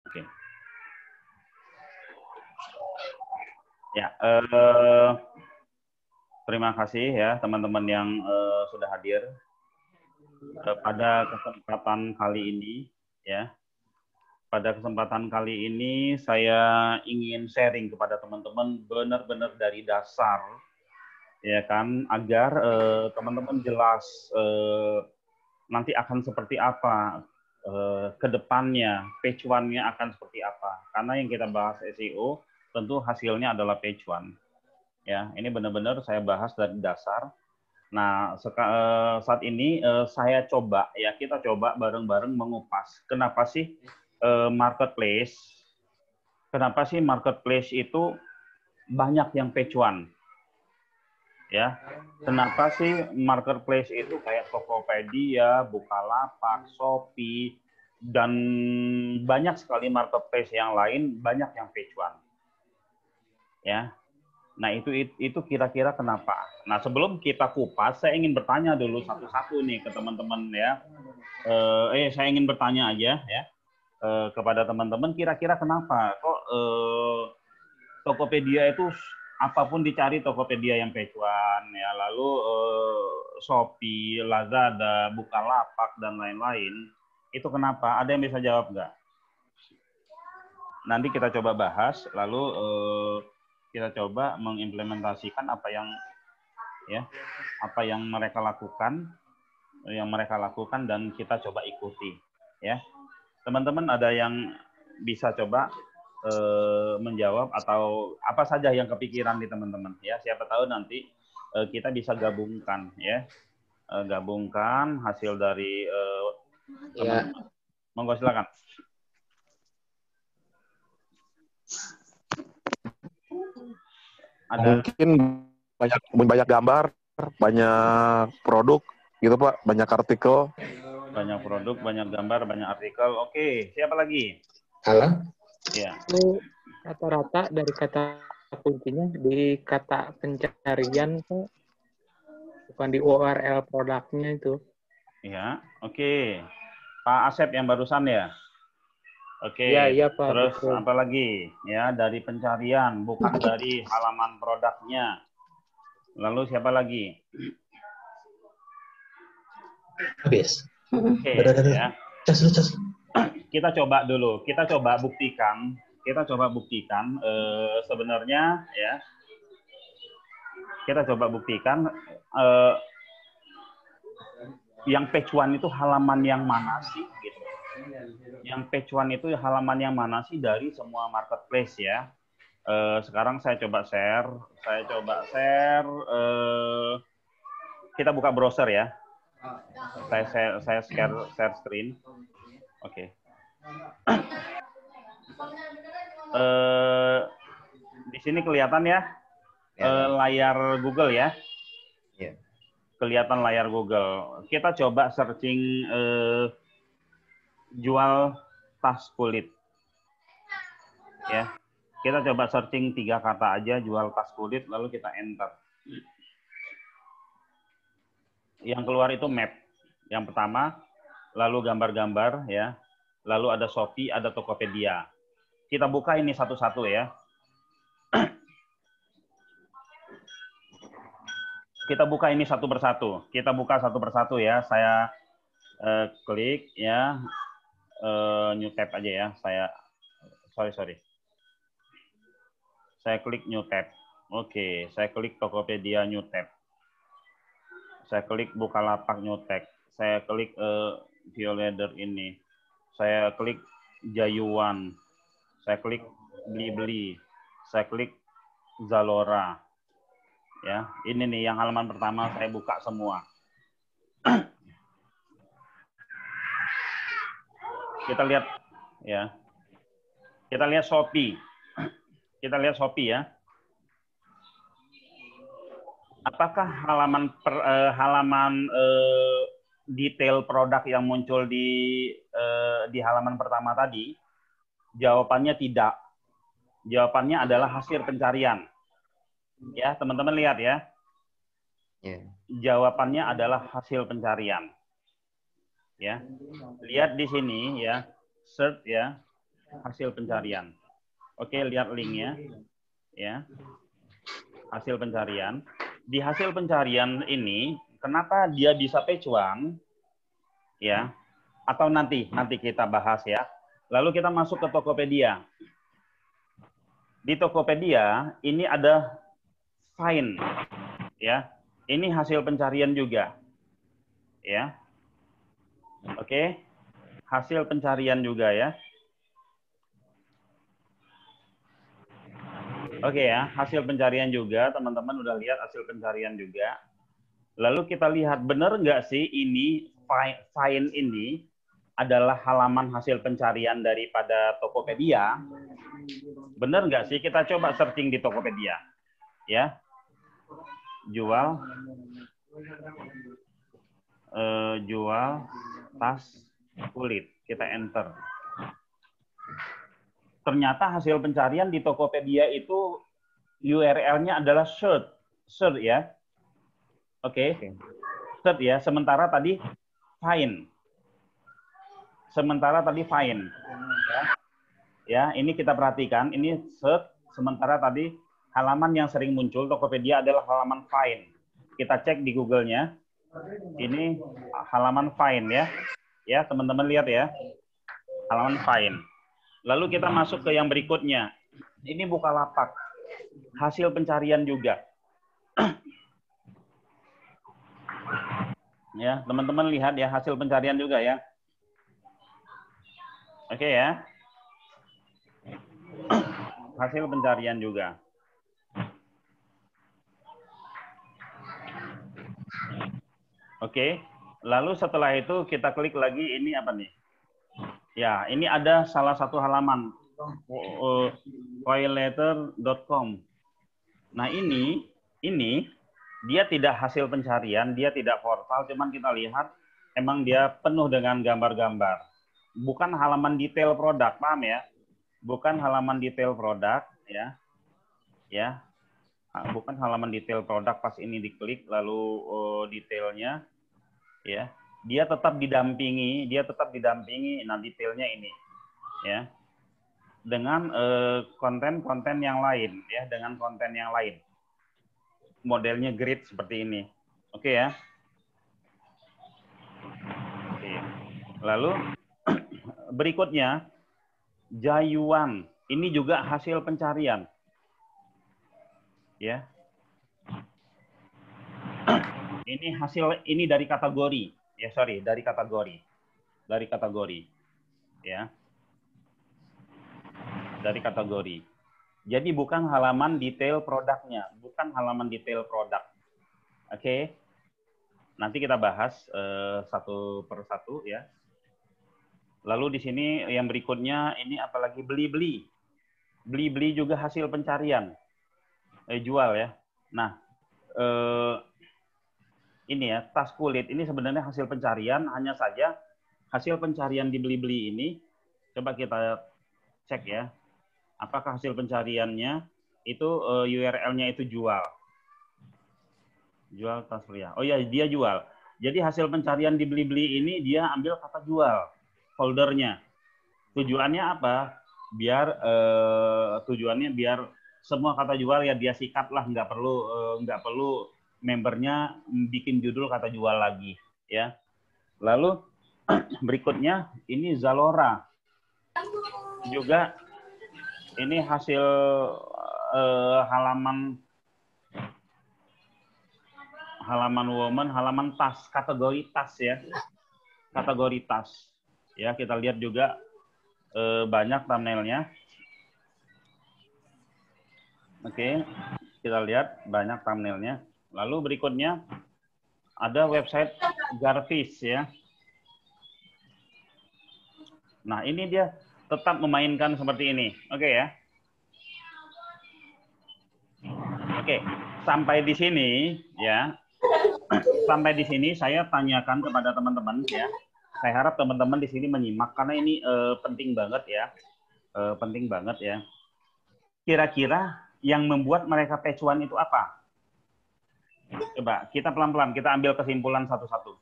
Oke. Ya, terima kasih ya teman-teman yang sudah hadir pada kesempatan kali ini ya. Pada kesempatan kali ini saya ingin sharing kepada teman-teman benar-benar dari dasar ya kan, agar teman-teman jelas nanti akan seperti apa ke depannya, page one-nya akan seperti apa. Karena yang kita bahas SEO tentu hasilnya adalah page one. Ya, ini benar-benar saya bahas dari dasar. Nah, saat ini saya coba ya, kita coba bareng-bareng mengupas kenapa sih marketplace, kenapa sih marketplace itu banyak yang page one, ya. Kenapa sih marketplace itu kayak Tokopedia, Bukalapak, Shopee, dan banyak sekali marketplace yang lain banyak yang page one, ya. Nah, itu kira-kira kenapa? Nah, sebelum kita kupas, saya ingin bertanya dulu satu-satu nih ke teman-teman ya. Saya ingin bertanya aja ya kepada teman-teman, kira-kira kenapa kok Tokopedia itu apapun dicari Tokopedia yang page one ya, lalu Shopee, Lazada, Bukalapak dan lain-lain. Itu kenapa? Ada yang bisa jawab nggak? Nanti kita coba bahas, lalu kita coba mengimplementasikan apa yang mereka lakukan, dan kita coba ikuti, ya. Teman-teman ada yang bisa coba menjawab atau apa saja yang kepikiran di teman-teman, ya. Siapa tahu nanti kita bisa gabungkan, ya, gabungkan hasil dari teman-teman. Monggo silakan. Ada mungkin banyak gambar, banyak produk gitu Pak, banyak artikel. banyak produk, banyak gambar, banyak artikel. Oke, siapa lagi? Halo? Ya. Itu rata-rata dari kata kuncinya di kata pencarian, bukan di URL produknya itu. Ya, oke. Pak Asep yang barusan ya. Oke, Iya, Pak. terus Betul. apa lagi? Ya, dari pencarian, bukan dari halaman produknya. Lalu siapa lagi? Habis. Oke, ya. Cas. Kita coba dulu, kita coba buktikan sebenarnya ya. Kita coba buktikan yang page one itu halaman yang mana sih gitu. Yang page one itu halaman yang mana sih dari semua marketplace ya. Sekarang saya coba share. Kita buka browser ya. Saya share screen. Oke. Di sini kelihatan ya layar Google ya. Kelihatan layar Google. Kita coba searching jual tas kulit. Ya. Kita coba searching 3 kata aja, jual tas kulit, lalu kita enter. Yang keluar itu map. Yang pertama, lalu gambar-gambar ya. Lalu ada Shopee, ada Tokopedia. Kita buka ini satu-satu ya. Kita buka ini satu persatu. Kita buka satu persatu ya. Saya klik ya. New tab aja ya. Sorry. Saya klik new tab. Oke, saya klik Tokopedia new tab. Saya klik Bukalapak new tab. Saya klik Violader ini. Saya klik Jayuan. Saya klik Blibli. Saya klik Zalora. Ya, ini nih yang halaman pertama saya buka semua. Kita lihat ya. Kita lihat Shopee. Kita lihat Shopee ya. Apakah halaman detail produk yang muncul di halaman pertama tadi? Jawabannya tidak. Jawabannya adalah hasil pencarian. Ya, teman-teman lihat ya. Jawabannya adalah hasil pencarian. Ya. Lihat di sini ya. Search ya. hasil pencarian. Oke, lihat linknya. Ya. Hasil pencarian. Di hasil pencarian ini, kenapa dia bisa pecuan? Ya. Atau nanti kita bahas ya. Lalu kita masuk ke Tokopedia. Di Tokopedia ini ada find, ya. Ini hasil pencarian juga, ya. Oke, hasil pencarian juga ya. Oke ya, hasil pencarian juga, teman-teman udah lihat hasil pencarian juga. Lalu kita lihat benar nggak sih ini find ini adalah halaman hasil pencarian daripada Tokopedia? Benar nggak sih? Kita coba searching di Tokopedia, ya. Jual tas kulit. Kita enter. Ternyata hasil pencarian di Tokopedia itu URL-nya adalah search ya. Oke. Search ya. Sementara tadi find. Ya, ini kita perhatikan. Ini search. Sementara tadi halaman yang sering muncul Tokopedia adalah halaman find. Kita cek di Google-nya. Ini halaman find ya. Ya, teman-teman lihat ya. Halaman find. Lalu kita masuk ke yang berikutnya. Ini Bukalapak. Hasil pencarian juga. Ya, teman-teman lihat ya hasil pencarian juga ya. Oke ya. Hasil pencarian juga. Oke, lalu setelah itu kita klik lagi, ini apa nih? Ya, ini ada salah satu halaman, coilletter.com. Nah ini dia tidak hasil pencarian, dia tidak portal, cuman kita lihat emang dia penuh dengan gambar-gambar. Bukan halaman detail produk, paham ya? Bukan halaman detail produk, ya. Ya. Bukan halaman detail produk, pas ini diklik lalu detailnya ya, dia tetap didampingi nah detailnya ini ya, dengan konten-konten yang lain ya, dengan konten yang lain, modelnya grid seperti ini. Oke ya. Oke. Lalu berikutnya Jayuan, ini juga hasil pencarian. Ya. Ini hasil, ini dari kategori. Ya, sorry, dari kategori. Dari kategori. Ya. Dari kategori. Jadi bukan halaman detail produknya, bukan halaman detail produk. Oke. Nanti kita bahas satu per satu ya. Lalu di sini yang berikutnya ini apalagi beli-beli. Beli-beli juga hasil pencarian. Jual ya. Nah, ini ya, tas kulit ini sebenarnya hasil pencarian, hanya saja hasil pencarian di beli-beli ini, coba kita cek ya, apakah hasil pencariannya itu URL-nya itu jual. Jual tas pria. Oh ya, dia jual. Jadi hasil pencarian di beli-beli ini dia ambil kata jual, foldernya. Tujuannya apa? Biar tujuannya biar semua kata jual ya dia sikat lah, nggak perlu membernya bikin judul kata jual lagi ya. Lalu berikutnya ini Zalora juga, ini hasil halaman woman, halaman tas, kategori tas ya, kategori tas ya. Kita lihat juga banyak thumbnailnya. Oke, kita lihat banyak thumbnailnya. Lalu berikutnya ada website Jarvis ya. Nah ini dia tetap memainkan seperti ini. Oke ya. Oke, sampai di sini ya. Sampai di sini saya tanyakan kepada teman-teman ya. Saya harap teman-teman di sini menyimak karena ini penting banget ya. Penting banget ya. Kira-kira yang membuat mereka pecuan itu apa? Coba kita pelan-pelan kita ambil kesimpulan satu-satu.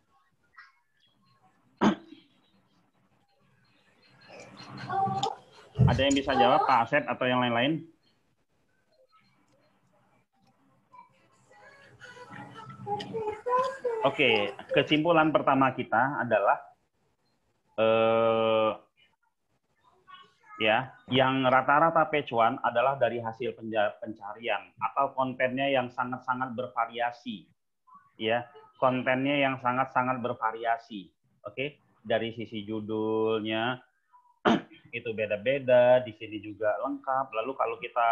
Ada yang bisa jawab, Pak Asep atau yang lain-lain? Oke, kesimpulan pertama kita adalah ya, yang rata-rata page one adalah dari hasil pencarian atau kontennya yang sangat-sangat bervariasi, ya, kontennya yang sangat-sangat bervariasi, oke, dari sisi judulnya itu beda-beda, di sini juga lengkap. Lalu kalau kita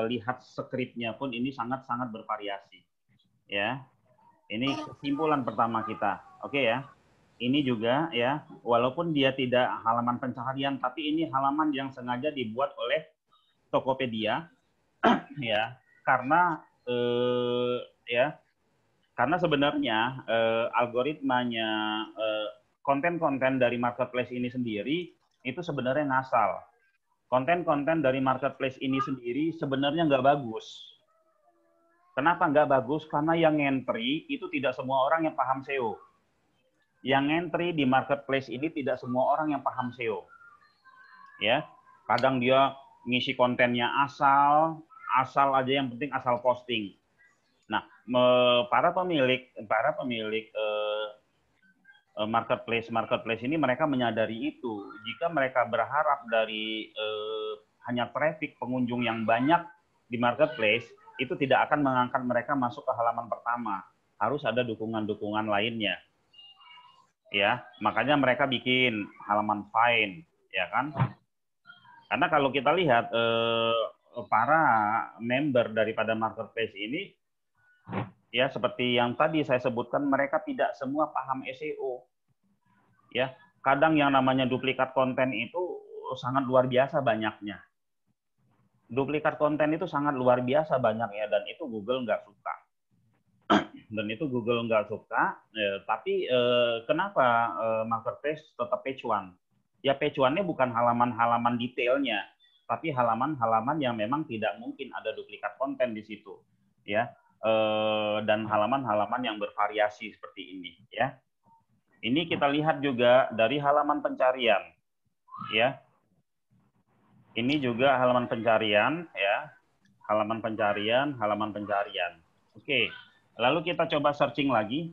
lihat skripnya pun ini sangat-sangat bervariasi, ya. Ini kesimpulan pertama kita, oke ya. Ini juga ya, walaupun dia tidak halaman pencarian, tapi ini halaman yang sengaja dibuat oleh Tokopedia, ya, karena karena sebenarnya algoritmanya konten-konten dari marketplace ini sendiri itu sebenarnya ngasal. Konten-konten dari marketplace ini sendiri sebenarnya nggak bagus. Kenapa nggak bagus? Karena yang entry itu tidak semua orang yang paham SEO. Yang entry di marketplace ini tidak semua orang yang paham SEO. Ya, kadang dia ngisi kontennya asal aja, yang penting asal posting. Nah, para pemilik marketplace ini mereka menyadari itu. Jika mereka berharap dari hanya traffic pengunjung yang banyak di marketplace, itu tidak akan mengangkat mereka masuk ke halaman pertama. Harus ada dukungan-dukungan lainnya. Ya, makanya mereka bikin halaman find, ya kan? Karena kalau kita lihat para member daripada marketplace ini, ya seperti yang tadi saya sebutkan, mereka tidak semua paham SEO. Ya, kadang yang namanya duplikat konten itu sangat luar biasa banyaknya. Duplikat konten itu sangat luar biasa banyaknya, dan itu Google nggak suka. Tapi kenapa marketplace tetap page one? Ya page one-nya bukan halaman-halaman detailnya, tapi halaman-halaman yang memang tidak mungkin ada duplikat konten di situ, ya. Dan halaman-halaman yang bervariasi seperti ini, ya. Ini kita lihat juga dari halaman pencarian, ya. Ini juga halaman pencarian, ya. Halaman pencarian. Oke. Lalu kita coba searching lagi.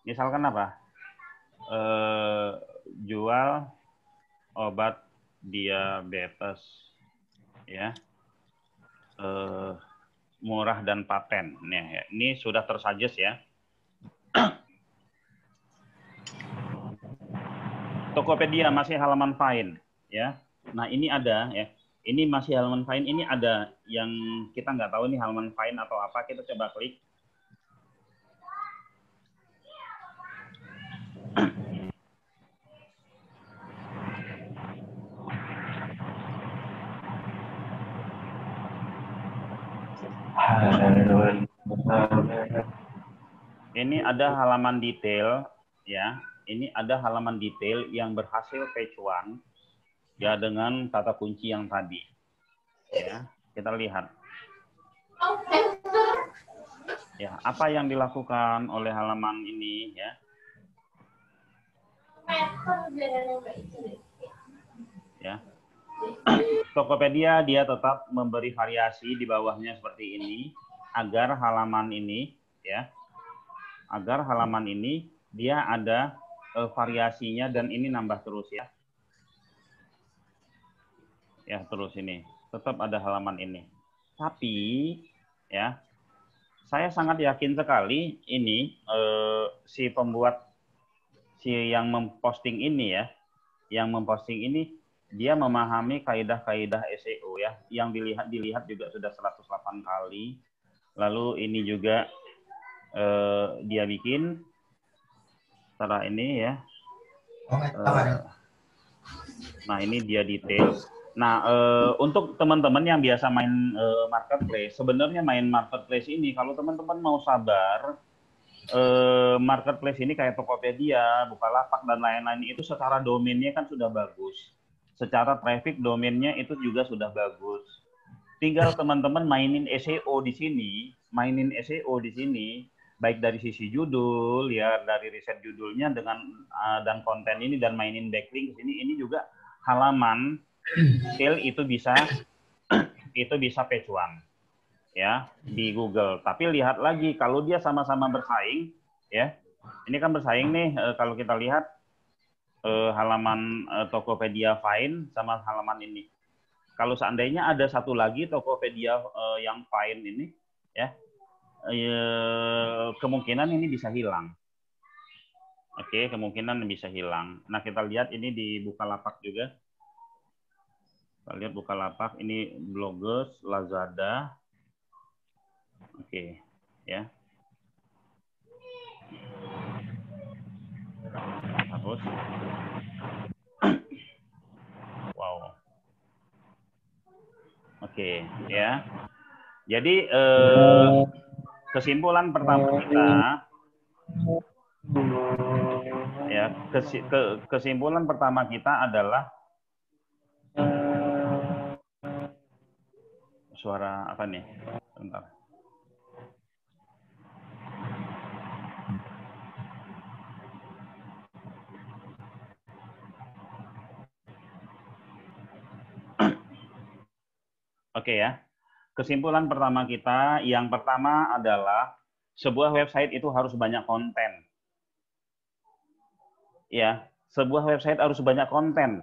Misalkan apa? Jual obat diabetes, ya. Murah dan paten. Nih, ini sudah tersuggest ya. Tokopedia masih halaman find, ya. Nah, ini ada ya. Ini masih halaman find, ini ada yang kita nggak tahu nih halaman find atau apa. Kita coba klik. Ini ada halaman detail, ya. Ini ada halaman detail yang berhasil page one, ya, dengan kata kunci yang tadi. Ya, kita lihat. Ya, apa yang dilakukan oleh halaman ini, ya? Ya. Tokopedia dia tetap memberi variasi di bawahnya seperti ini agar halaman ini, ya. Agar halaman ini dia ada variasinya, dan ini nambah terus ya. Ya, terus ini. Tetap ada halaman ini. Tapi ya, saya sangat yakin sekali ini si pembuat, yang memposting ini ya, dia memahami kaidah-kaidah SEO ya, yang dilihat juga sudah 108 kali. Lalu ini juga dia bikin setelah ini ya. Nah, ini dia detail. Nah, untuk teman-teman yang biasa main marketplace, sebenarnya main marketplace ini kalau teman-teman mau sabar, marketplace ini kayak Tokopedia, Bukalapak dan lain-lain itu secara domainnya kan sudah bagus. Secara traffic domainnya itu juga sudah bagus. Tinggal teman-teman mainin SEO di sini, baik dari sisi judul ya, dari riset judulnya dengan dan konten ini dan mainin backlink ini juga halaman detail itu bisa page one ya di Google. Tapi lihat lagi kalau dia sama-sama bersaing ya. Ini kan bersaing nih kalau kita lihat halaman Tokopedia Fine sama halaman ini. Kalau seandainya ada satu lagi Tokopedia yang Fine ini ya, kemungkinan ini bisa hilang. Oke, kemungkinan bisa hilang. Nah, kita lihat ini di Bukalapak juga. Kita lihat Bukalapak, ini Bloggers, Lazada. Oke, ya. Hapus. Wow. Oke, ya. Jadi kesimpulan pertama kita ya, kesimpulan pertama kita adalah suara apa nih? Bentar. Oke ya. Kesimpulan pertama kita, yang pertama adalah sebuah website itu harus banyak konten. Ya, sebuah website harus banyak konten.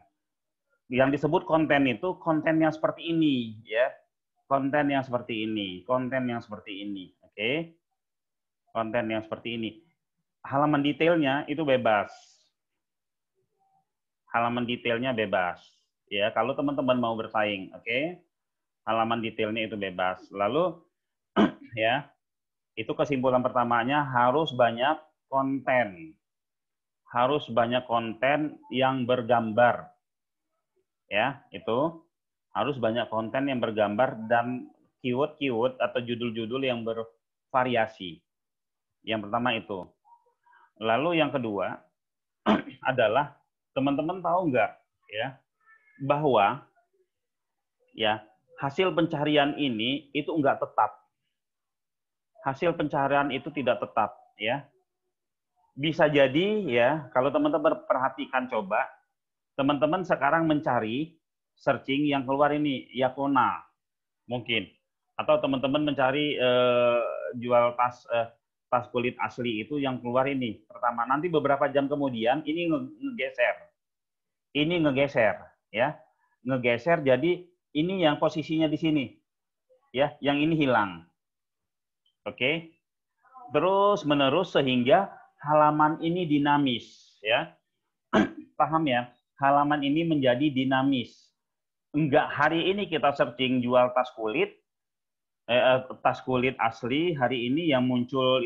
Yang disebut konten itu konten yang seperti ini, ya. Konten yang seperti ini, konten yang seperti ini. Oke. Konten yang seperti ini. Halaman detailnya itu bebas. Halaman detailnya bebas. Ya, kalau teman-teman mau bersaing, oke. Halaman detailnya itu bebas. Lalu ya, itu kesimpulan pertamanya harus banyak konten. Harus banyak konten yang bergambar. Ya, itu harus banyak konten yang bergambar dan keyword-keyword atau judul-judul yang bervariasi. Yang pertama itu. Lalu yang kedua adalah teman-teman tahu nggak ya bahwa ya hasil pencarian ini itu nggak tetap. Hasil pencarian itu tidak tetap ya. Bisa jadi ya kalau teman-teman perhatikan coba, teman-teman sekarang mencari searching yang keluar ini Yakona mungkin, atau teman-teman mencari jual tas kulit asli itu yang keluar ini pertama, nanti beberapa jam kemudian ini ngegeser ya, ngegeser jadi ini yang posisinya di sini ya, yang ini hilang. Oke, terus menerus sehingga halaman ini dinamis ya. Paham ya? Halaman ini menjadi dinamis. Enggak hari ini kita searching jual tas kulit asli, hari ini yang muncul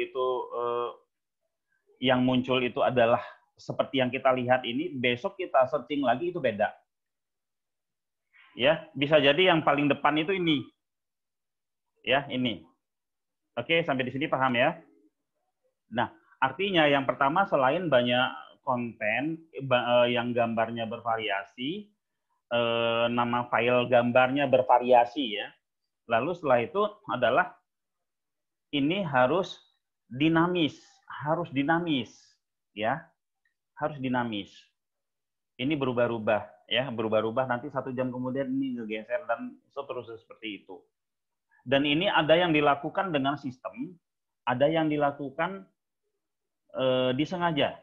itu adalah seperti yang kita lihat ini, besok kita searching lagi itu beda. Ya, bisa jadi yang paling depan itu ini. Ya, ini. Oke, sampai di sini paham ya? Nah, artinya yang pertama selain banyak konten yang gambarnya bervariasi, nama file gambarnya bervariasi ya. Lalu setelah itu adalah ini harus dinamis ya, harus dinamis. Ini berubah-ubah ya, berubah-ubah nanti 1 jam kemudian ini ngegeser dan seterusnya seperti itu. Dan ini ada yang dilakukan dengan sistem, ada yang dilakukan disengaja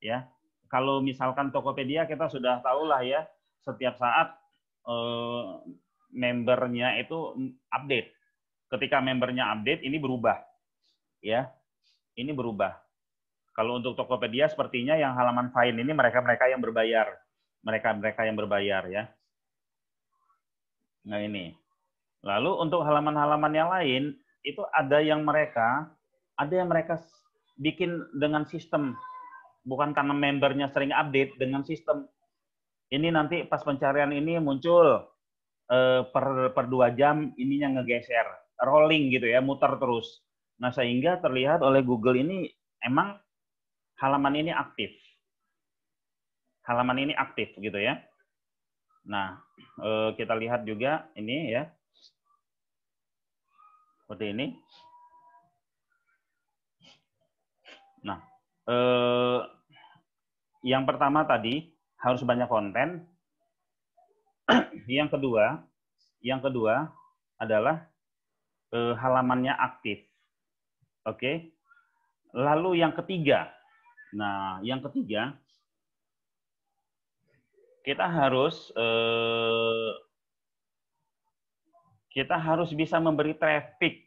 ya. Kalau misalkan Tokopedia kita sudah tahu lah ya, setiap saat membernya itu update. Ketika membernya update ini berubah ya, ini berubah. Kalau untuk Tokopedia sepertinya yang halaman Fine ini mereka yang berbayar, mereka yang berbayar ya. Nah ini. Lalu untuk halaman-halaman yang lain itu ada yang mereka bikin dengan sistem, bukan karena membernya sering update, dengan sistem. Ini nanti pas pencarian ini muncul per 2 jam ininya ngegeser, rolling gitu ya, muter terus. Nah sehingga terlihat oleh Google ini emang halaman ini aktif. Halaman ini aktif gitu ya. Nah, kita lihat juga ini ya. Seperti ini. Nah, yang pertama tadi harus banyak konten. Yang kedua adalah halamannya aktif. Oke. Lalu yang ketiga. Nah, yang ketiga kita harus bisa memberi traffic.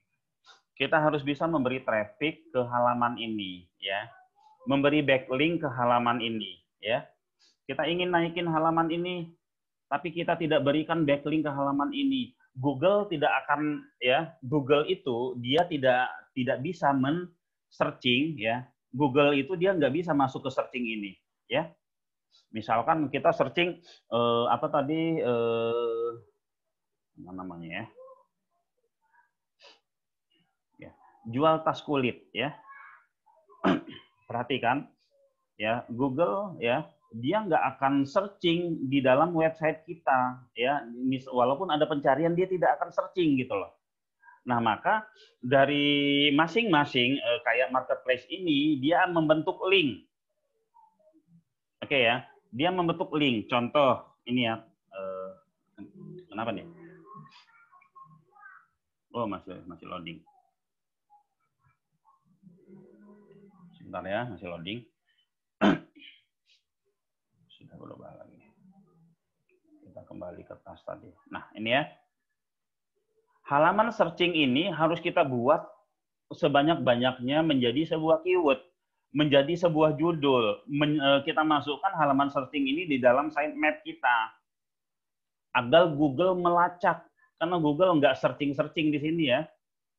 Kita harus bisa memberi traffic ke halaman ini, ya. Memberi backlink ke halaman ini, ya. Kita ingin naikin halaman ini, tapi kita tidak berikan backlink ke halaman ini. Google tidak akan, ya. Google itu dia tidak bisa men-searching, ya. Google itu dia nggak bisa masuk ke searching ini, ya. Misalkan kita searching apa tadi apa namanya, ya. Jual tas kulit, ya. Perhatikan, ya, Google, ya, dia nggak akan searching di dalam website kita, ya. Walaupun ada pencarian, dia tidak akan searching gitu loh. Nah, maka dari masing-masing kayak marketplace ini, dia membentuk link. Oke, ya, dia membentuk link. Contoh ini, ya, kenapa nih? Oh, masih loading. Sebentar ya, masih loading. Sudah berubah lagi. Kita kembali ke tas tadi. Nah, ini ya. Halaman searching ini harus kita buat sebanyak-banyaknya menjadi sebuah keyword, menjadi sebuah judul. Kita masukkan halaman searching ini di dalam sitemap kita. Agar Google melacak. Karena Google nggak searching-searching di sini ya.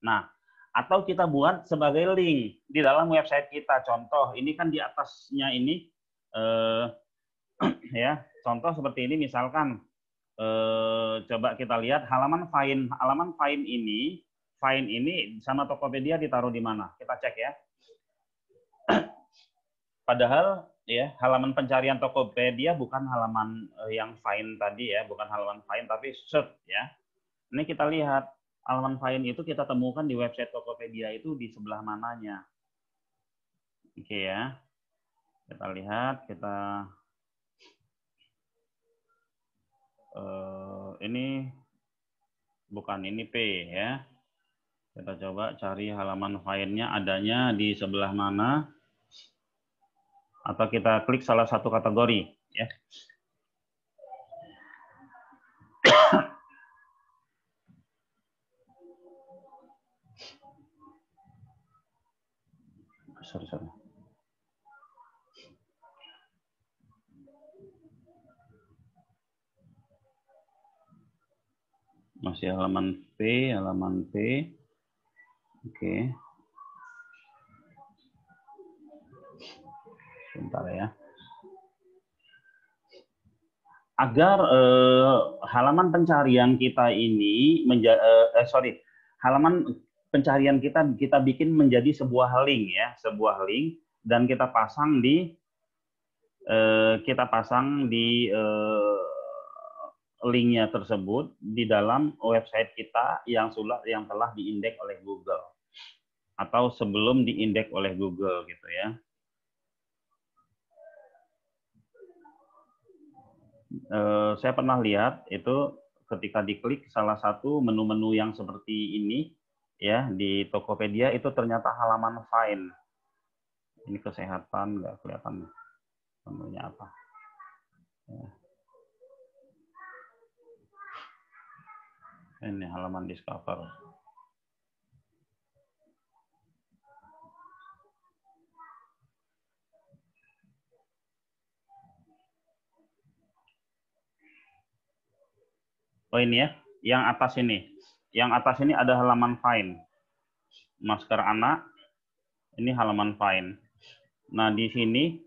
Nah, atau kita buat sebagai link di dalam website kita. Contoh, ini kan di atasnya ini, ya, contoh seperti ini misalkan. Coba kita lihat halaman find ini sama Tokopedia ditaruh di mana? Kita cek ya. Padahal ya halaman pencarian Tokopedia bukan halaman yang find tadi ya, bukan halaman find tapi search ya. Ini kita lihat halaman find itu kita temukan di website Tokopedia itu di sebelah mananya. Oke ya. Kita lihat, ini bukan ini P ya. Kita coba cari halaman find-nya adanya di sebelah mana. Atau kita klik salah satu kategori ya. Sorry. Masih halaman P. Oke. Sebentar ya. Agar halaman pencarian kita ini halaman pencarian kita bikin menjadi sebuah link ya, sebuah link dan kita pasang di linknya tersebut di dalam website kita yang telah diindeks oleh Google atau sebelum diindeks oleh Google gitu ya. Saya pernah lihat itu ketika diklik salah satu menu-menu yang seperti ini ya di Tokopedia itu ternyata halaman find. Ini kesehatan nggak kelihatan menunya apa. Ya. Ini halaman discover. Oh ini ya, yang atas ini. Yang atas ini ada halaman find. Masker anak, ini halaman find. Nah di sini,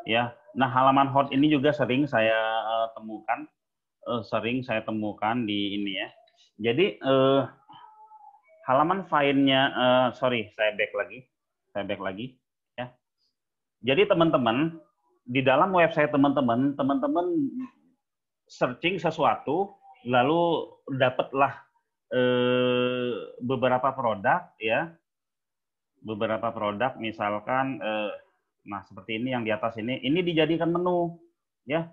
ya. Nah halaman hot ini juga sering saya temukan. Di ini ya. Jadi halaman find-nya, saya back lagi, ya. Jadi teman-teman di dalam website teman-teman searching sesuatu, lalu dapatlah beberapa produk, ya. beberapa produk, misalkan, nah seperti ini yang di atas ini dijadikan menu, ya.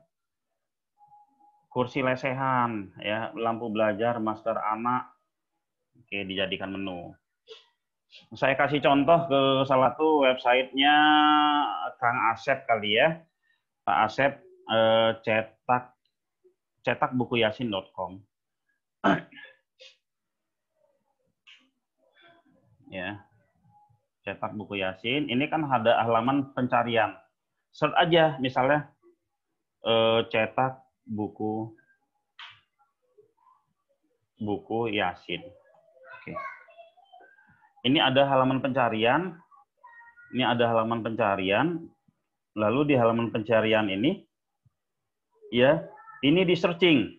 Kursi lesehan, ya, lampu belajar, masker anak, oke, dijadikan menu. Saya kasih contoh ke salah satu websitenya Kang Asep kali ya, Pak Asep, cetakbukuyasin.com. Ya, cetak buku Yasin. Ini kan ada halaman pencarian. Search aja, misalnya cetak buku Yasin. Oke. Ini ada halaman pencarian. Ini ada halaman pencarian. Lalu di halaman pencarian ini, ya, ini di searching.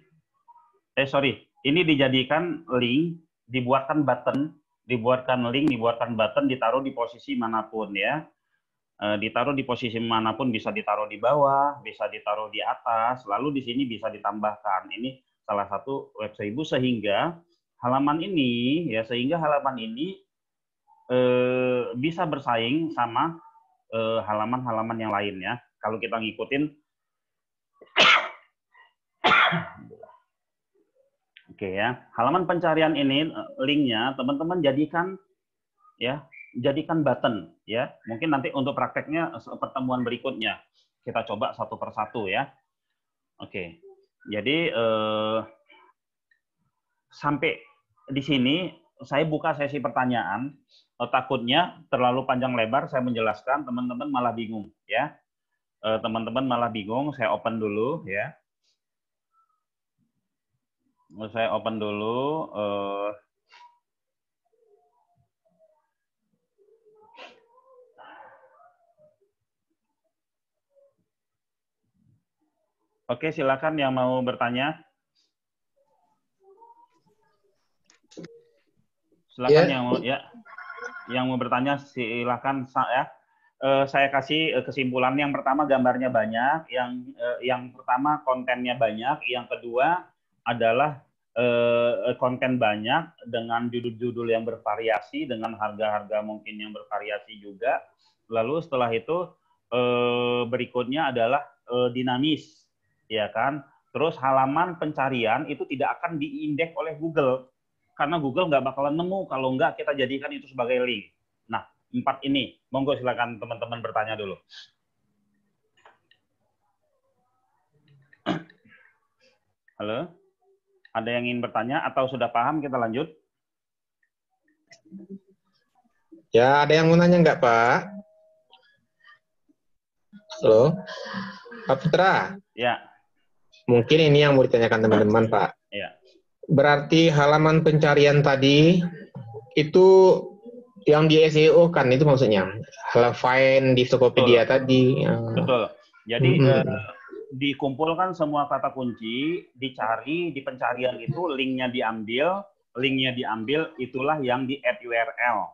Ini dijadikan link, dibuatkan button, dibuatkan button, ditaruh di posisi manapun ya. Ditaruh di posisi manapun, bisa ditaruh di bawah, bisa ditaruh di atas, lalu di sini bisa ditambahkan. Ini salah satu website Ibu sehingga halaman ini bisa bersaing sama halaman-halaman yang lain ya. Kalau kita ngikutin, oke ya, halaman pencarian ini linknya teman-teman jadikan button ya. Mungkin nanti untuk prakteknya pertemuan berikutnya kita coba satu persatu ya. Oke, jadi sampai di sini saya buka sesi pertanyaan. Takutnya terlalu panjang lebar saya menjelaskan, teman-teman malah bingung ya. Teman-teman malah bingung. Saya open dulu ya. Saya open dulu. Oke, silakan yang mau bertanya. Silakan yang mau bertanya silakan ya. Saya kasih kesimpulan. Yang pertama gambarnya banyak, yang pertama kontennya banyak, yang kedua adalah konten banyak dengan judul-judul yang bervariasi, dengan harga-harga mungkin yang bervariasi juga. Lalu setelah itu berikutnya adalah dinamis, ya kan? Terus halaman pencarian itu tidak akan diindeks oleh Google, karena Google nggak bakalan nemu kalau nggak kita jadikan itu sebagai link. Nah, 4 ini, monggo silakan teman-teman bertanya dulu. Halo? Ada yang ingin bertanya atau sudah paham? Kita lanjut. Ya, ada yang mau nanya nggak, Pak? Halo? Pak Putra? Ya. Mungkin ini yang mau ditanyakan teman-teman, Pak. Ya. Berarti halaman pencarian tadi, itu yang di SEO kan, itu maksudnya? Find di Tokopedia tadi. Betul. Jadi, dikumpulkan semua kata kunci, dicari, di pencarian itu linknya diambil, itulah yang di add URL.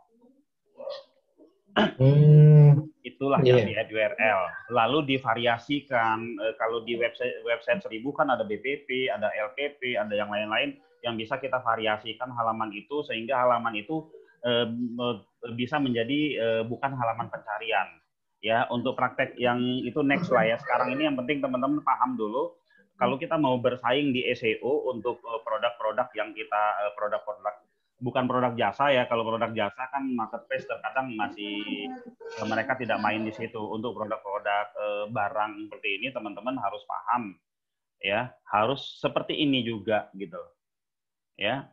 Itulah yang di add URL. Lalu divariasikan. Kalau di website 1000 kan ada BPP, ada LPP, ada yang lain-lain yang bisa kita variasikan halaman itu sehingga halaman itu bisa menjadi bukan halaman pencarian. Ya, untuk praktek yang itu next lah ya. Sekarang ini yang penting teman-teman paham dulu. Kalau kita mau bersaing di SEO untuk produk-produk yang kita bukan produk jasa ya. Kalau produk jasa kan marketplace terkadang masih mereka tidak main di situ. Untuk produk-produk barang seperti ini teman-teman harus paham ya. Harus seperti ini juga gitu. Ya.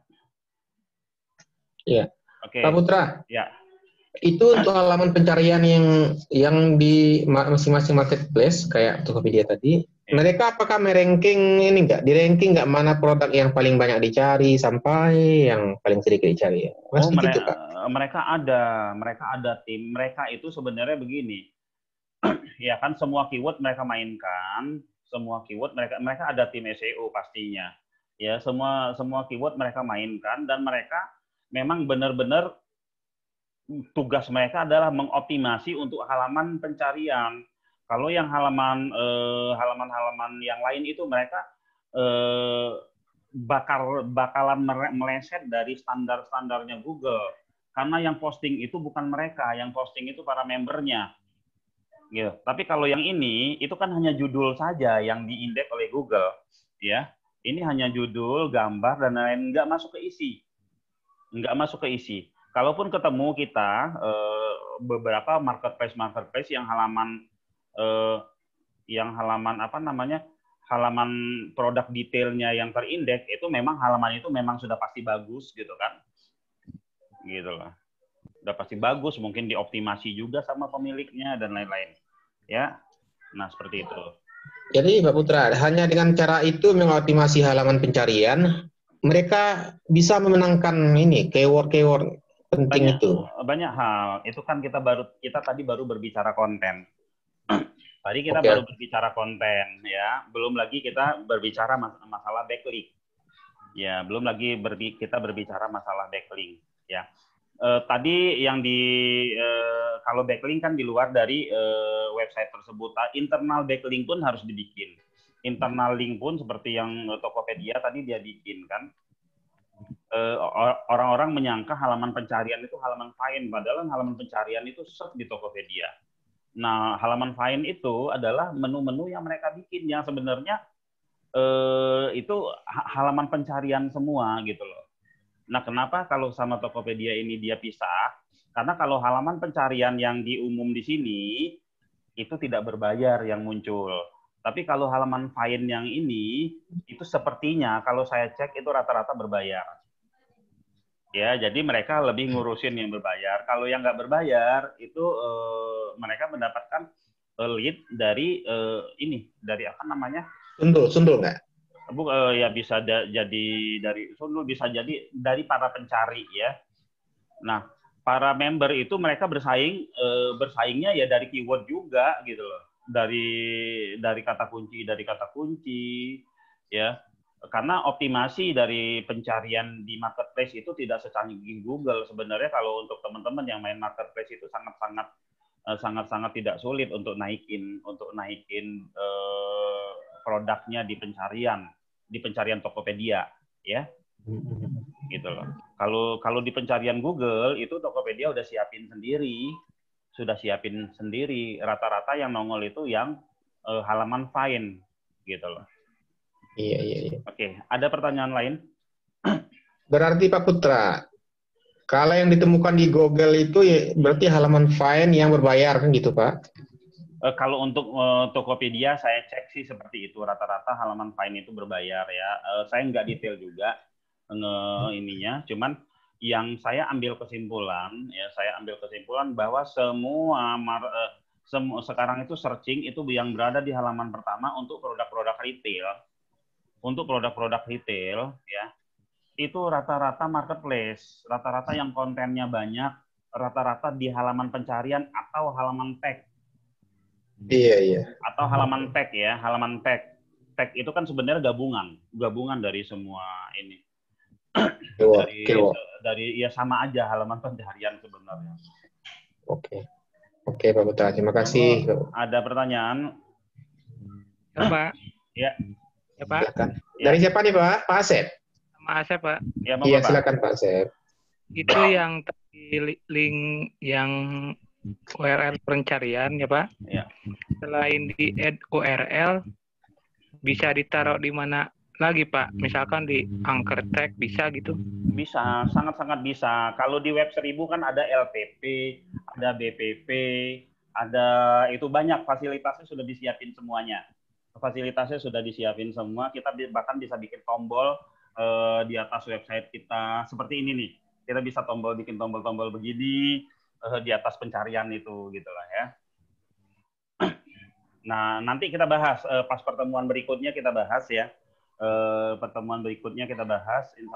Iya. Oke. Pak Putra. Ya. Itu untuk halaman pencarian yang di masing-masing marketplace kayak Tokopedia tadi, mereka apakah meranking ini nggak? Di ranking nggak mana produk yang paling banyak dicari sampai yang paling sedikit dicari? Gitu, Pak. Mereka ada tim. Mereka itu sebenarnya begini, ya kan semua keyword mereka mainkan, semua keyword mereka ada tim SEO pastinya, ya semua keyword mereka mainkan dan mereka memang benar-benar tugas mereka adalah mengoptimasi untuk halaman pencarian. Kalau yang halaman yang lain itu mereka bakalan meleset dari standar-standarnya Google. Karena yang posting itu bukan mereka, yang posting itu para membernya. Gitu. Tapi kalau yang ini itu kan hanya judul saja yang diindeks oleh Google, ya. Ini hanya judul, gambar dan lain-lain, nggak masuk ke isi, nggak masuk ke isi. Kalaupun ketemu kita beberapa marketplace yang halaman apa namanya, halaman produk detailnya yang terindeks itu memang halaman itu memang sudah pasti bagus gitu kan, gitu lah. Udah pasti bagus, mungkin dioptimasi juga sama pemiliknya dan lain-lain, ya. Nah seperti itu. Jadi Pak Putra, hanya dengan cara itu mengoptimasi halaman pencarian, mereka bisa memenangkan ini keyword-keyword penting itu. Banyak hal. Itu kan kita tadi baru berbicara konten. Tadi kita Oke. baru berbicara konten, ya. Belum lagi kita berbicara masalah backlink. Ya, belum lagi kita berbicara masalah backlink, ya. Tadi yang kalau backlink kan di luar dari website tersebut, internal backlink pun harus dibikin. Internal link pun seperti yang Tokopedia tadi dia bikin kan. Orang-orang menyangka halaman pencarian itu halaman find, padahal halaman pencarian itu search di Tokopedia. Nah, halaman find itu adalah menu-menu yang mereka bikin yang sebenarnya itu halaman pencarian semua gitu loh. Nah, kenapa kalau sama Tokopedia ini dia pisah? Karena kalau halaman pencarian yang diumum di sini itu tidak berbayar yang muncul. Tapi kalau halaman find yang ini itu sepertinya kalau saya cek itu rata-rata berbayar. Ya, jadi mereka lebih ngurusin yang berbayar. Kalau yang nggak berbayar itu mereka mendapatkan lead dari dari apa namanya? Sundul nggak? Ya bisa jadi dari sundul, bisa jadi dari para pencari ya. Nah, para member itu mereka bersaingnya ya dari keyword juga gitu loh. Dari kata kunci ya. Karena optimasi dari pencarian di marketplace itu tidak secanggih Google. Sebenarnya kalau untuk teman-teman yang main marketplace itu sangat-sangat tidak sulit untuk naikin produknya di pencarian Tokopedia, ya, gitu loh. Kalau di pencarian Google itu Tokopedia udah siapin sendiri. Rata-rata yang nongol itu yang halaman find, gitu loh. Iya. Oke, ada pertanyaan lain? Berarti Pak Putra, kalau yang ditemukan di Google itu ya, berarti halaman find yang berbayar kan gitu Pak? Kalau untuk Tokopedia saya cek sih seperti itu, rata-rata halaman find itu berbayar ya. Saya nggak detail juga ininya, cuman yang saya ambil kesimpulan bahwa semua sekarang itu searching itu yang berada di halaman pertama untuk produk-produk retail. Untuk produk-produk retail ya, itu rata-rata marketplace, rata-rata yang kontennya banyak, rata-rata di halaman pencarian atau halaman tag. Iya. Atau halaman tag ya, halaman tag. Tag itu kan sebenarnya gabungan dari semua ini. Dari ya sama aja halaman pencarian sebenarnya. Oke Pak Putra, terima kasih. Ada pertanyaan? Ya, Pak. Ya. Ya, Pak. Silakan. Dari siapa nih Pak? Pak Asep? Sama Asep, Pak. Ya, iya, silakan Pak Asep. Itu yang tadi link yang URL pencarian ya Pak. Ya. Selain di add URL, bisa ditaruh di mana lagi Pak? Misalkan di anchor tag bisa gitu? Bisa, sangat-sangat bisa. Kalau di Web 1000 kan ada LPP, ada BPP, ada itu banyak fasilitasnya sudah disiapin semuanya. Fasilitasnya sudah disiapin semua. Kita bahkan bisa bikin tombol di atas website kita seperti ini nih. Kita bisa bikin tombol-tombol begini di atas pencarian itu gitulah ya. Nah, nanti kita bahas pas pertemuan berikutnya kita bahas ya. Insya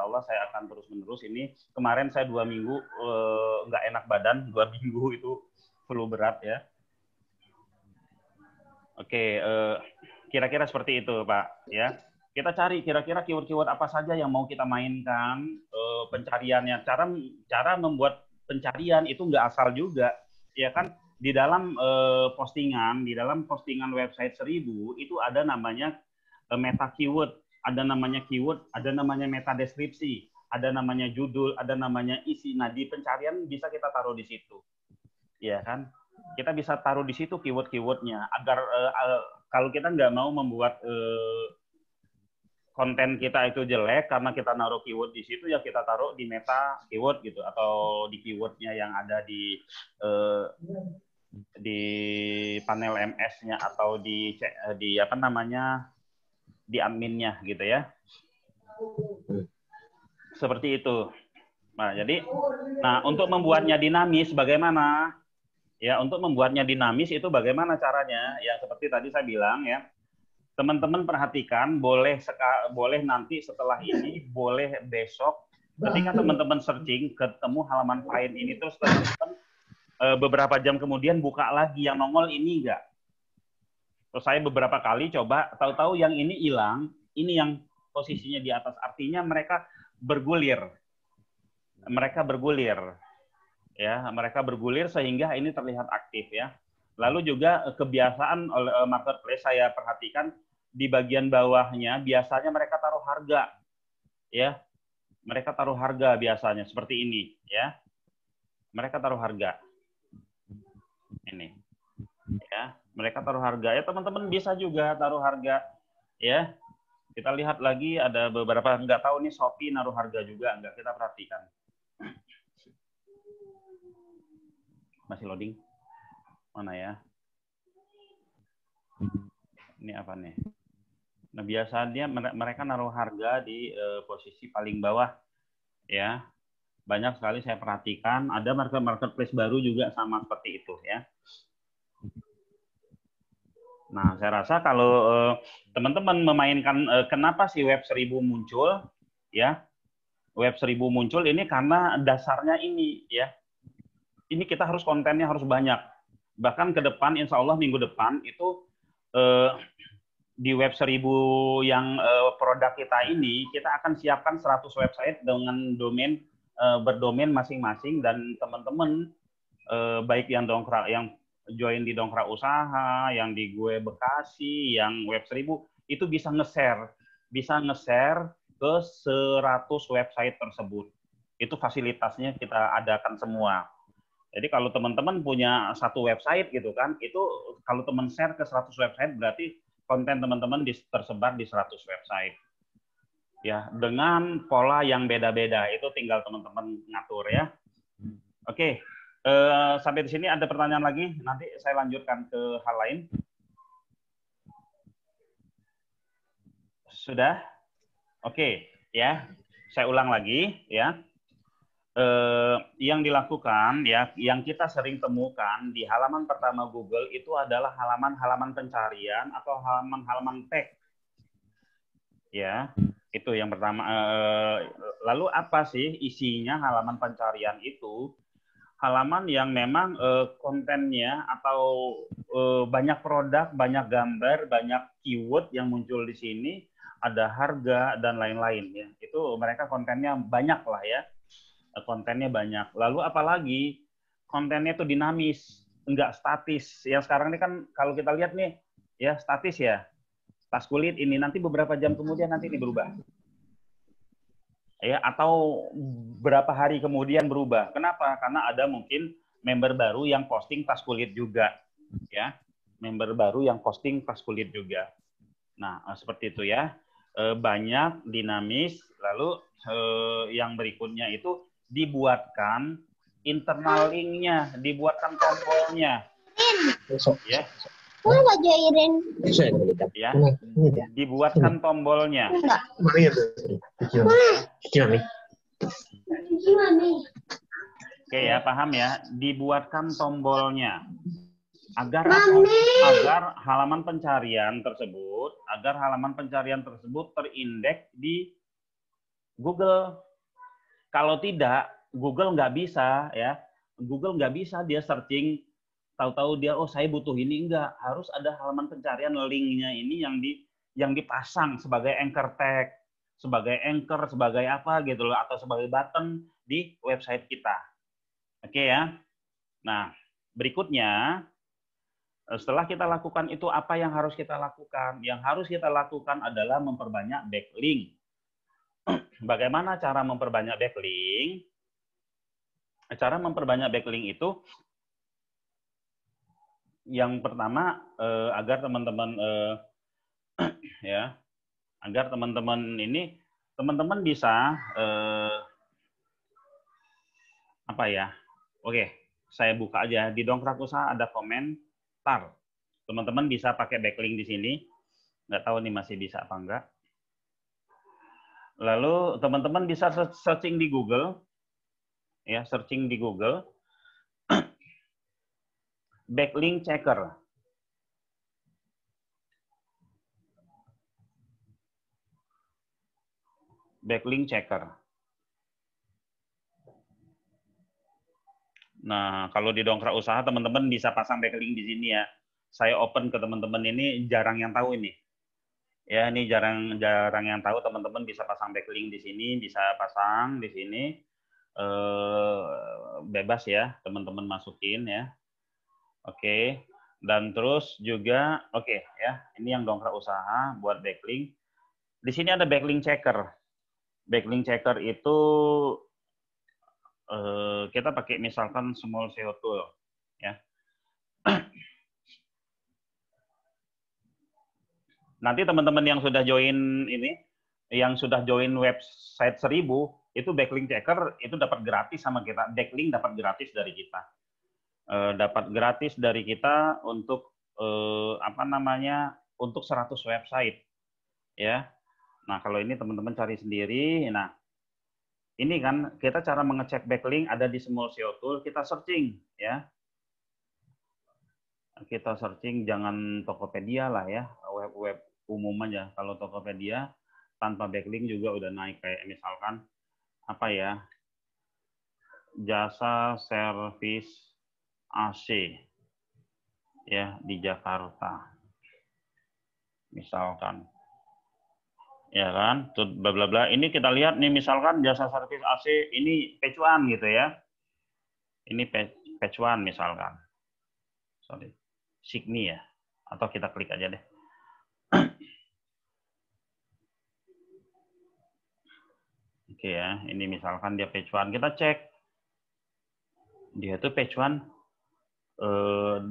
Allah saya akan terus-menerus ini. Kemarin saya 2 minggu nggak enak badan, 2 minggu itu flu berat ya. Oke, kira-kira seperti itu Pak ya. Kita cari kira-kira keyword-keyword apa saja yang mau kita mainkan pencariannya. Cara membuat pencarian itu nggak asal juga, ya kan? Di dalam postingan website 1000 itu ada namanya meta keyword, ada namanya meta deskripsi, ada namanya judul, ada namanya isi. Nah, di pencarian bisa kita taruh di situ. Ya kan? Kita bisa taruh di situ keyword-keywordnya agar kalau kita nggak mau membuat konten kita itu jelek karena kita naruh keyword di situ, ya kita taruh di meta keyword gitu, atau di keywordnya yang ada di panel MS-nya atau di apa namanya, di adminnya gitu ya. Seperti itu. Nah, jadi untuk membuatnya dinamis bagaimana? Ya, untuk membuatnya dinamis itu bagaimana caranya? Ya, seperti tadi saya bilang ya. Teman-teman perhatikan, boleh nanti setelah ini, boleh besok ketika teman-teman searching ketemu halaman klien ini, terus teman-teman beberapa jam kemudian buka lagi, yang nongol ini enggak. Terus saya beberapa kali coba, tahu-tahu yang ini hilang, ini yang posisinya di atas, artinya mereka bergulir. Mereka bergulir. Ya, mereka bergulir sehingga ini terlihat aktif ya. Lalu juga kebiasaan oleh marketplace saya perhatikan di bagian bawahnya biasanya mereka taruh harga. Ya. Mereka taruh harga biasanya seperti ini ya. Mereka taruh harga. Ini. Ya, mereka taruh harga. Ya, teman-teman bisa juga taruh harga ya. Kita lihat lagi ada beberapa, nggak tahu nih Shopee naruh harga juga enggak, kita perhatikan. Masih loading. Mana ya? Ini apa nih? Nah, biasanya mereka naruh harga di posisi paling bawah ya. Banyak sekali saya perhatikan, ada marketplace baru juga sama seperti itu ya. Nah, saya rasa kalau teman-teman memainkan kenapa sih Web 1000 muncul ya? Web 1000 muncul ini karena dasarnya ini ya. Ini kita harus kontennya harus banyak. Bahkan ke depan, insya Allah minggu depan itu di Web 1000 yang produk kita ini, kita akan siapkan 100 website dengan domain berdomain masing-masing, dan teman-teman baik yang join di Dongkrak Usaha, yang di Gue Bekasi, yang Web 1000 itu bisa nge-share ke 100 website tersebut. Itu fasilitasnya kita adakan semua. Jadi kalau teman-teman punya satu website gitu kan, itu kalau teman share ke 100 website berarti konten teman-teman tersebar di 100 website. Ya, dengan pola yang beda-beda, itu tinggal teman-teman ngatur ya. Oke, sampai di sini ada pertanyaan lagi, nanti saya lanjutkan ke hal lain. Sudah? Oke, ya. Saya ulang lagi ya. Yang dilakukan ya, yang kita sering temukan di halaman pertama Google itu adalah halaman-halaman pencarian atau halaman-halaman tag. Ya, itu yang pertama. Lalu apa sih isinya halaman pencarian itu? Halaman yang memang kontennya atau banyak produk, banyak gambar, banyak keyword yang muncul di sini, ada harga dan lain-lain ya. Itu mereka kontennya banyak lah ya. Kontennya banyak. Lalu apalagi kontennya itu dinamis, enggak statis. Yang sekarang ini kan kalau kita lihat nih, ya statis ya. Tas kulit ini nanti beberapa jam kemudian nanti ini berubah. Ya, atau berapa hari kemudian berubah. Kenapa? Karena ada mungkin member baru yang posting tas kulit juga. Ya, member baru yang posting tas kulit juga. Nah, seperti itu ya. Banyak, dinamis. Lalu yang berikutnya itu dibuatkan internal link-nya, dibuatkan tombolnya. Ya. Ya, dibuatkan tombolnya. Oke ya, paham ya? Dibuatkan tombolnya. Agar halaman pencarian tersebut, terindeks di Google. Kalau tidak, Google nggak bisa ya. Google nggak bisa dia searching, tahu-tahu dia saya butuh ini, enggak. Harus ada halaman pencarian linknya ini yang dipasang sebagai anchor tag, sebagai anchor, sebagai apa gitu loh, atau sebagai button di website kita. Oke ya. Nah, berikutnya setelah kita lakukan itu, apa yang harus kita lakukan? Yang harus kita lakukan adalah memperbanyak backlink. bagaimana cara memperbanyak backlink? Cara memperbanyak backlink itu yang pertama agar teman-teman ya, agar teman-teman bisa apa ya? Oke, saya buka aja di Dongkrak Usaha ada komentar. Teman-teman bisa pakai backlink di sini. Nggak tahu nih masih bisa apa enggak. Lalu teman-teman bisa searching di Google, ya, searching di Google, backlink checker. Backlink checker. Nah, kalau di Dongkrak Usaha teman-teman bisa pasang backlink di sini ya. Saya open ke teman-teman ini jarang yang tahu ini. Ya, ini jarang yang tahu, teman-teman bisa pasang backlink di sini, bisa pasang di sini. Bebas ya, teman-teman masukin ya. Oke. Dan terus juga oke ya, ini yang Dongkrak Usaha buat backlink. Di sini ada backlink checker. Backlink checker itu kita pakai misalkan Small SEO Tool ya. Nanti teman-teman yang sudah join ini, yang sudah join website 1000, itu backlink checker itu dapat gratis sama kita. Backlink dapat gratis dari kita. Dapat gratis dari kita untuk apa namanya? Untuk 100 website. Ya. Nah, kalau ini teman-teman cari sendiri. Nah, ini kan kita cara mengecek backlink ada di Small SEO Tool, kita searching ya. Kita searching, jangan Tokopedia lah ya, web-web umum aja. Kalau Tokopedia tanpa backlink juga udah naik, kayak misalkan apa ya, jasa servis AC ya di Jakarta misalkan, ya kan, tuh bla bla bla. Ini kita lihat nih, misalkan jasa servis AC ini page one gitu ya, ini page one misalkan, sorry, Signi ya, atau kita klik aja deh. Oke ya, ini misalkan dia page one, kita cek. Dia tuh page one,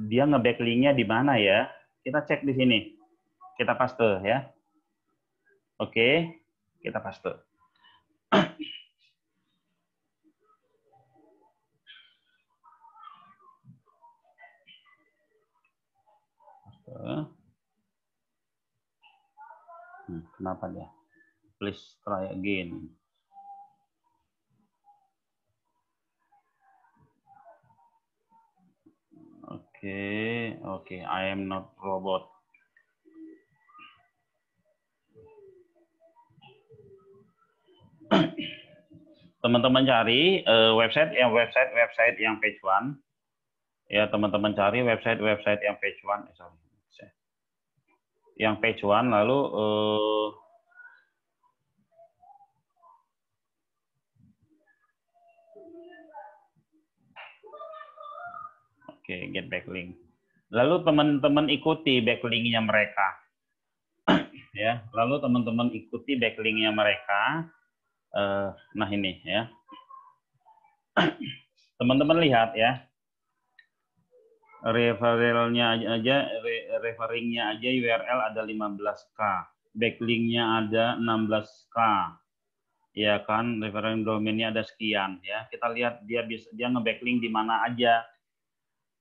dia nge-backlinknya di mana ya? Kita cek di sini. Kita paste ya. Oke, kita paste. Kenapa dia? Please try again. Oke, I am not robot. Teman-teman cari website yang page one. Ya, teman-teman cari website yang page one. Yang page one, lalu oke, get backlink. Lalu teman-teman ikuti backlinknya mereka. Ya, lalu teman-teman ikuti backlinknya mereka. Nah ini ya. Teman-teman lihat ya. Referralnya aja, referringnya aja URL ada 15K. Backlinknya ada 16K. Ya kan, referring domainnya ada sekian ya. Kita lihat dia nge-backlink di mana aja.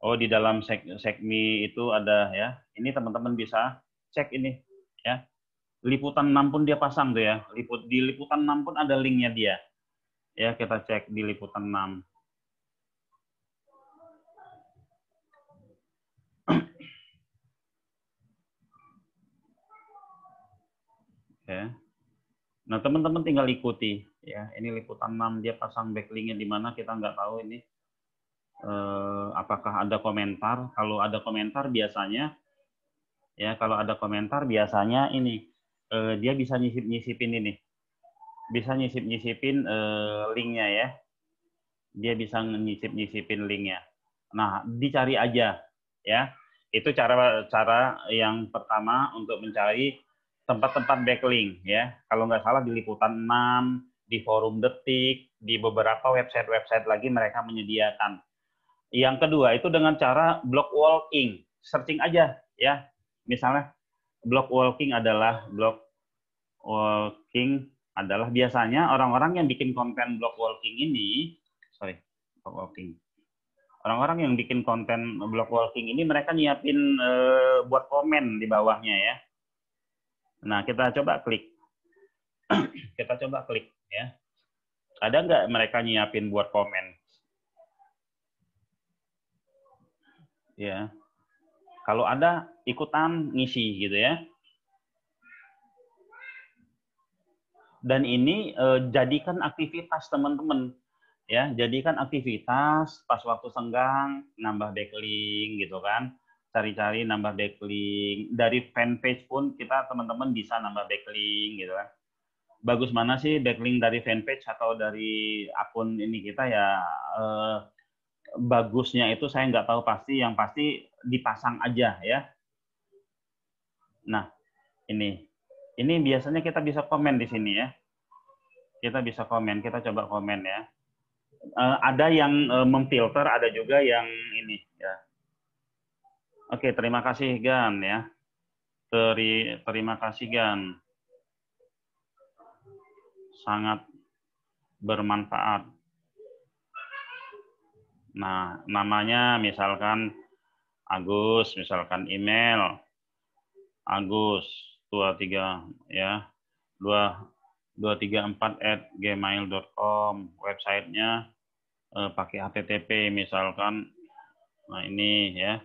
Oh, di dalam segmi itu ada ya. Ini teman-teman bisa cek ini ya. Liputan 6 pun dia pasang tuh ya. Di liputan 6 pun ada linknya dia. Ya, kita cek di liputan 6. Ya. Nah, teman-teman tinggal ikuti ya. Ini liputan 6 dia pasang backlinknya di mana, kita nggak tahu ini. Apakah ada komentar? Kalau ada komentar biasanya ya, kalau ada komentar biasanya ini dia bisa nyisipin ini, bisa nyisipin linknya ya, dia bisa nyisipin linknya. Nah, dicari aja ya, itu cara yang pertama untuk mencari tempat-tempat backlink ya. Kalau nggak salah di Liputan 6, di Forum Detik, di beberapa website-website lagi mereka menyediakan. Yang kedua itu dengan cara block walking, searching aja ya. Misalnya block walking adalah biasanya orang-orang yang bikin konten block walking ini, orang-orang yang bikin konten block walking ini mereka nyiapin buat komen di bawahnya ya. Nah, kita coba klik. Kita coba klik ya. Ada nggak mereka nyiapin buat komen? Ya. Kalau ada, ikutan ngisi gitu ya. Dan ini jadikan aktivitas teman-teman. Ya, jadikan aktivitas pas waktu senggang, nambah backlink gitu kan. Cari-cari nambah backlink. Dari fanpage pun kita teman-teman bisa nambah backlink gitu kan. Bagus mana sih backlink dari fanpage atau dari akun ini kita ya, bagusnya itu saya nggak tahu pasti, yang pasti dipasang aja ya. Nah, ini biasanya kita bisa komen di sini ya. Kita bisa komen, kita coba komen ya. Ada yang memfilter, ada juga yang ini ya. Oke, terima kasih Gan ya. Terima kasih Gan. Sangat bermanfaat. Nah, namanya misalkan Agus, misalkan email Agus 23 ya. 234@gmail.com, websitenya pakai HTTP misalkan. Nah, ini ya.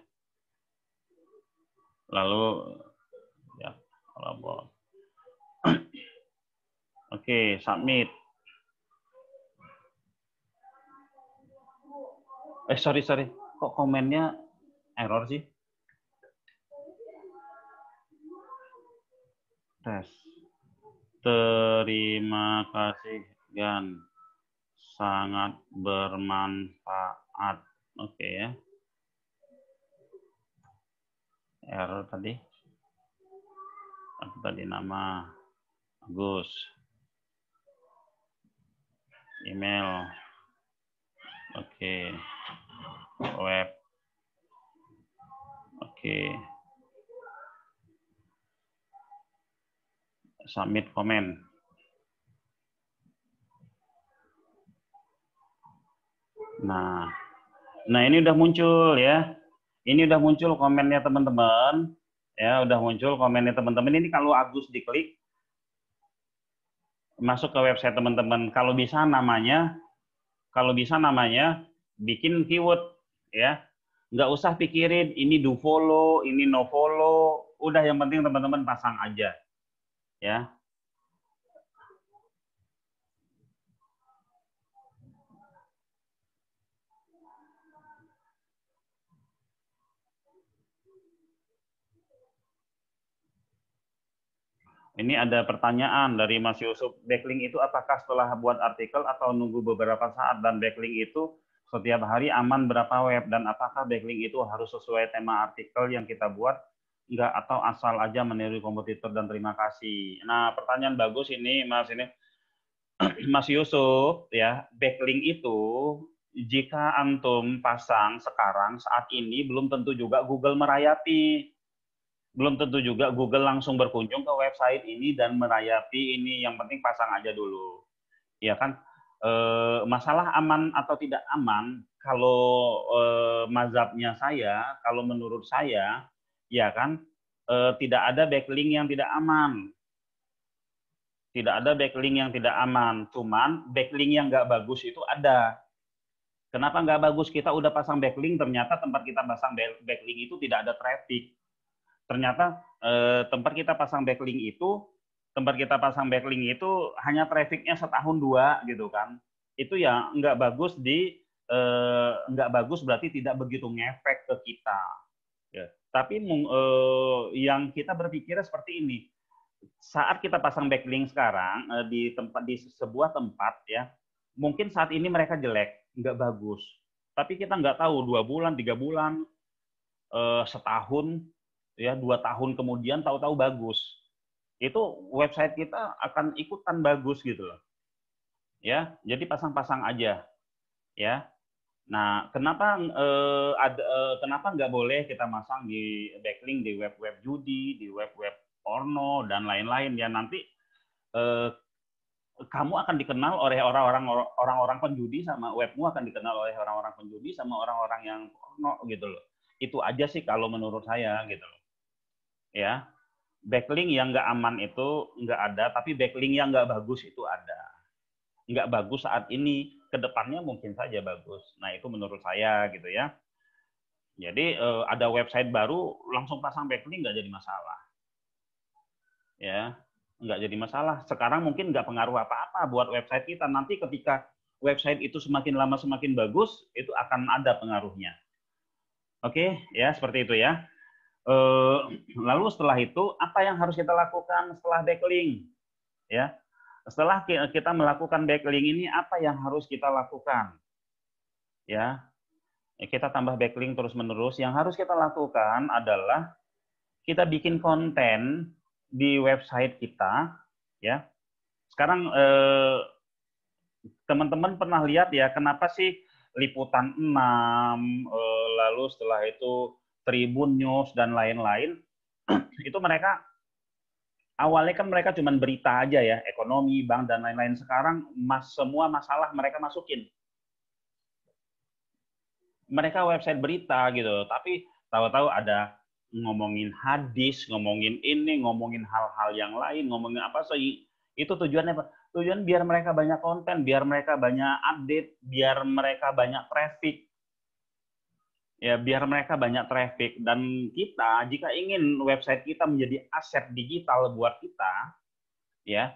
Lalu ya, oke, submit. Sorry. Kok komennya error sih? Tes. Terima kasih, Gan. Sangat bermanfaat. Oke ya. Error tadi. Apa tadi nama? Agus. Email. Oke. Web. Oke. Submit komen. Nah, ini udah muncul ya. Ini udah muncul komennya teman-teman. Ya, udah muncul komennya teman-teman. Ini kalau Agus diklik, masuk ke website teman-teman. Kalau bisa namanya bikin keyword ya. Nggak usah pikirin ini do follow, ini no follow. Udah, yang penting teman-teman pasang aja. Ya. Ini ada pertanyaan dari Mas Yusuf. Backlink itu apakah setelah buat artikel atau nunggu beberapa saat? Dan backlink itu setiap hari aman berapa web? Dan apakah backlink itu harus sesuai tema artikel yang kita buat? Enggak, atau asal aja meniru kompetitor? Dan terima kasih. Nah, pertanyaan bagus ini, Mas Mas Yusuf ya. Backlink itu jika antum pasang sekarang saat ini belum tentu juga Google merayati. Belum tentu juga Google langsung berkunjung ke website ini dan merayapi ini. Yang penting pasang aja dulu. Ya kan? Masalah aman atau tidak aman, kalau mazhabnya saya, kalau menurut saya, ya kan, tidak ada backlink yang tidak aman. Tidak ada backlink yang tidak aman. Cuman backlink yang nggak bagus itu ada. Kenapa nggak bagus? Kita udah pasang backlink, ternyata tempat kita pasang backlink itu tidak ada traffic. Ternyata tempat kita pasang backlink itu hanya trafficnya setahun dua gitu kan. Itu ya nggak bagus nggak bagus, berarti tidak begitu ngefek ke kita. Ya. Tapi yang kita berpikir seperti ini. Saat kita pasang backlink sekarang di sebuah tempat ya, mungkin saat ini mereka jelek, nggak bagus. Tapi kita nggak tahu 2 bulan, 3 bulan, setahun, ya 2 tahun kemudian tahu-tahu bagus. itu website kita akan ikutan bagus gitu loh. Ya, jadi pasang-pasang aja. Ya. Nah, kenapa nggak boleh kita masang di backlink di web-web judi, di web-web porno dan lain-lain ya, nanti kamu akan dikenal oleh orang-orang penjudi, sama webmu akan dikenal oleh orang-orang penjudi sama orang-orang yang porno gitu loh. Itu aja sih kalau menurut saya gitu loh. Ya. Backlink yang nggak aman itu nggak ada, tapi backlink yang nggak bagus itu ada. Nggak bagus saat ini, kedepannya mungkin saja bagus. Nah, itu menurut saya gitu ya. Jadi ada website baru langsung pasang backlink nggak jadi masalah. Ya, nggak jadi masalah. Sekarang mungkin nggak pengaruh apa-apa buat website kita. Nanti ketika website itu semakin lama semakin bagus, itu akan ada pengaruhnya. Oke, ya seperti itu ya. Lalu setelah itu apa yang harus kita lakukan setelah backlink? Ya, setelah kita melakukan backlink ini apa yang harus kita lakukan? Ya, kita tambah backlink terus-menerus. Yang harus kita lakukan adalah kita bikin konten di website kita. Ya, sekarang teman-teman pernah lihat ya, kenapa sih Liputan 6, lalu setelah itu Tribun News dan lain-lain, itu mereka awalnya kan mereka cuma berita aja ya, ekonomi, bank dan lain-lain. Sekarang semua masalah mereka masukin. Mereka website berita gitu, tapi tahu-tahu ada ngomongin hadis, ngomongin ini, ngomongin hal-hal yang lain, ngomongin apa sih? Itu tujuannya apa? Tujuan biar mereka banyak konten, biar mereka banyak update, biar mereka banyak traffic. Ya, biar mereka banyak traffic. Dan kita jika ingin website kita menjadi aset digital buat kita, ya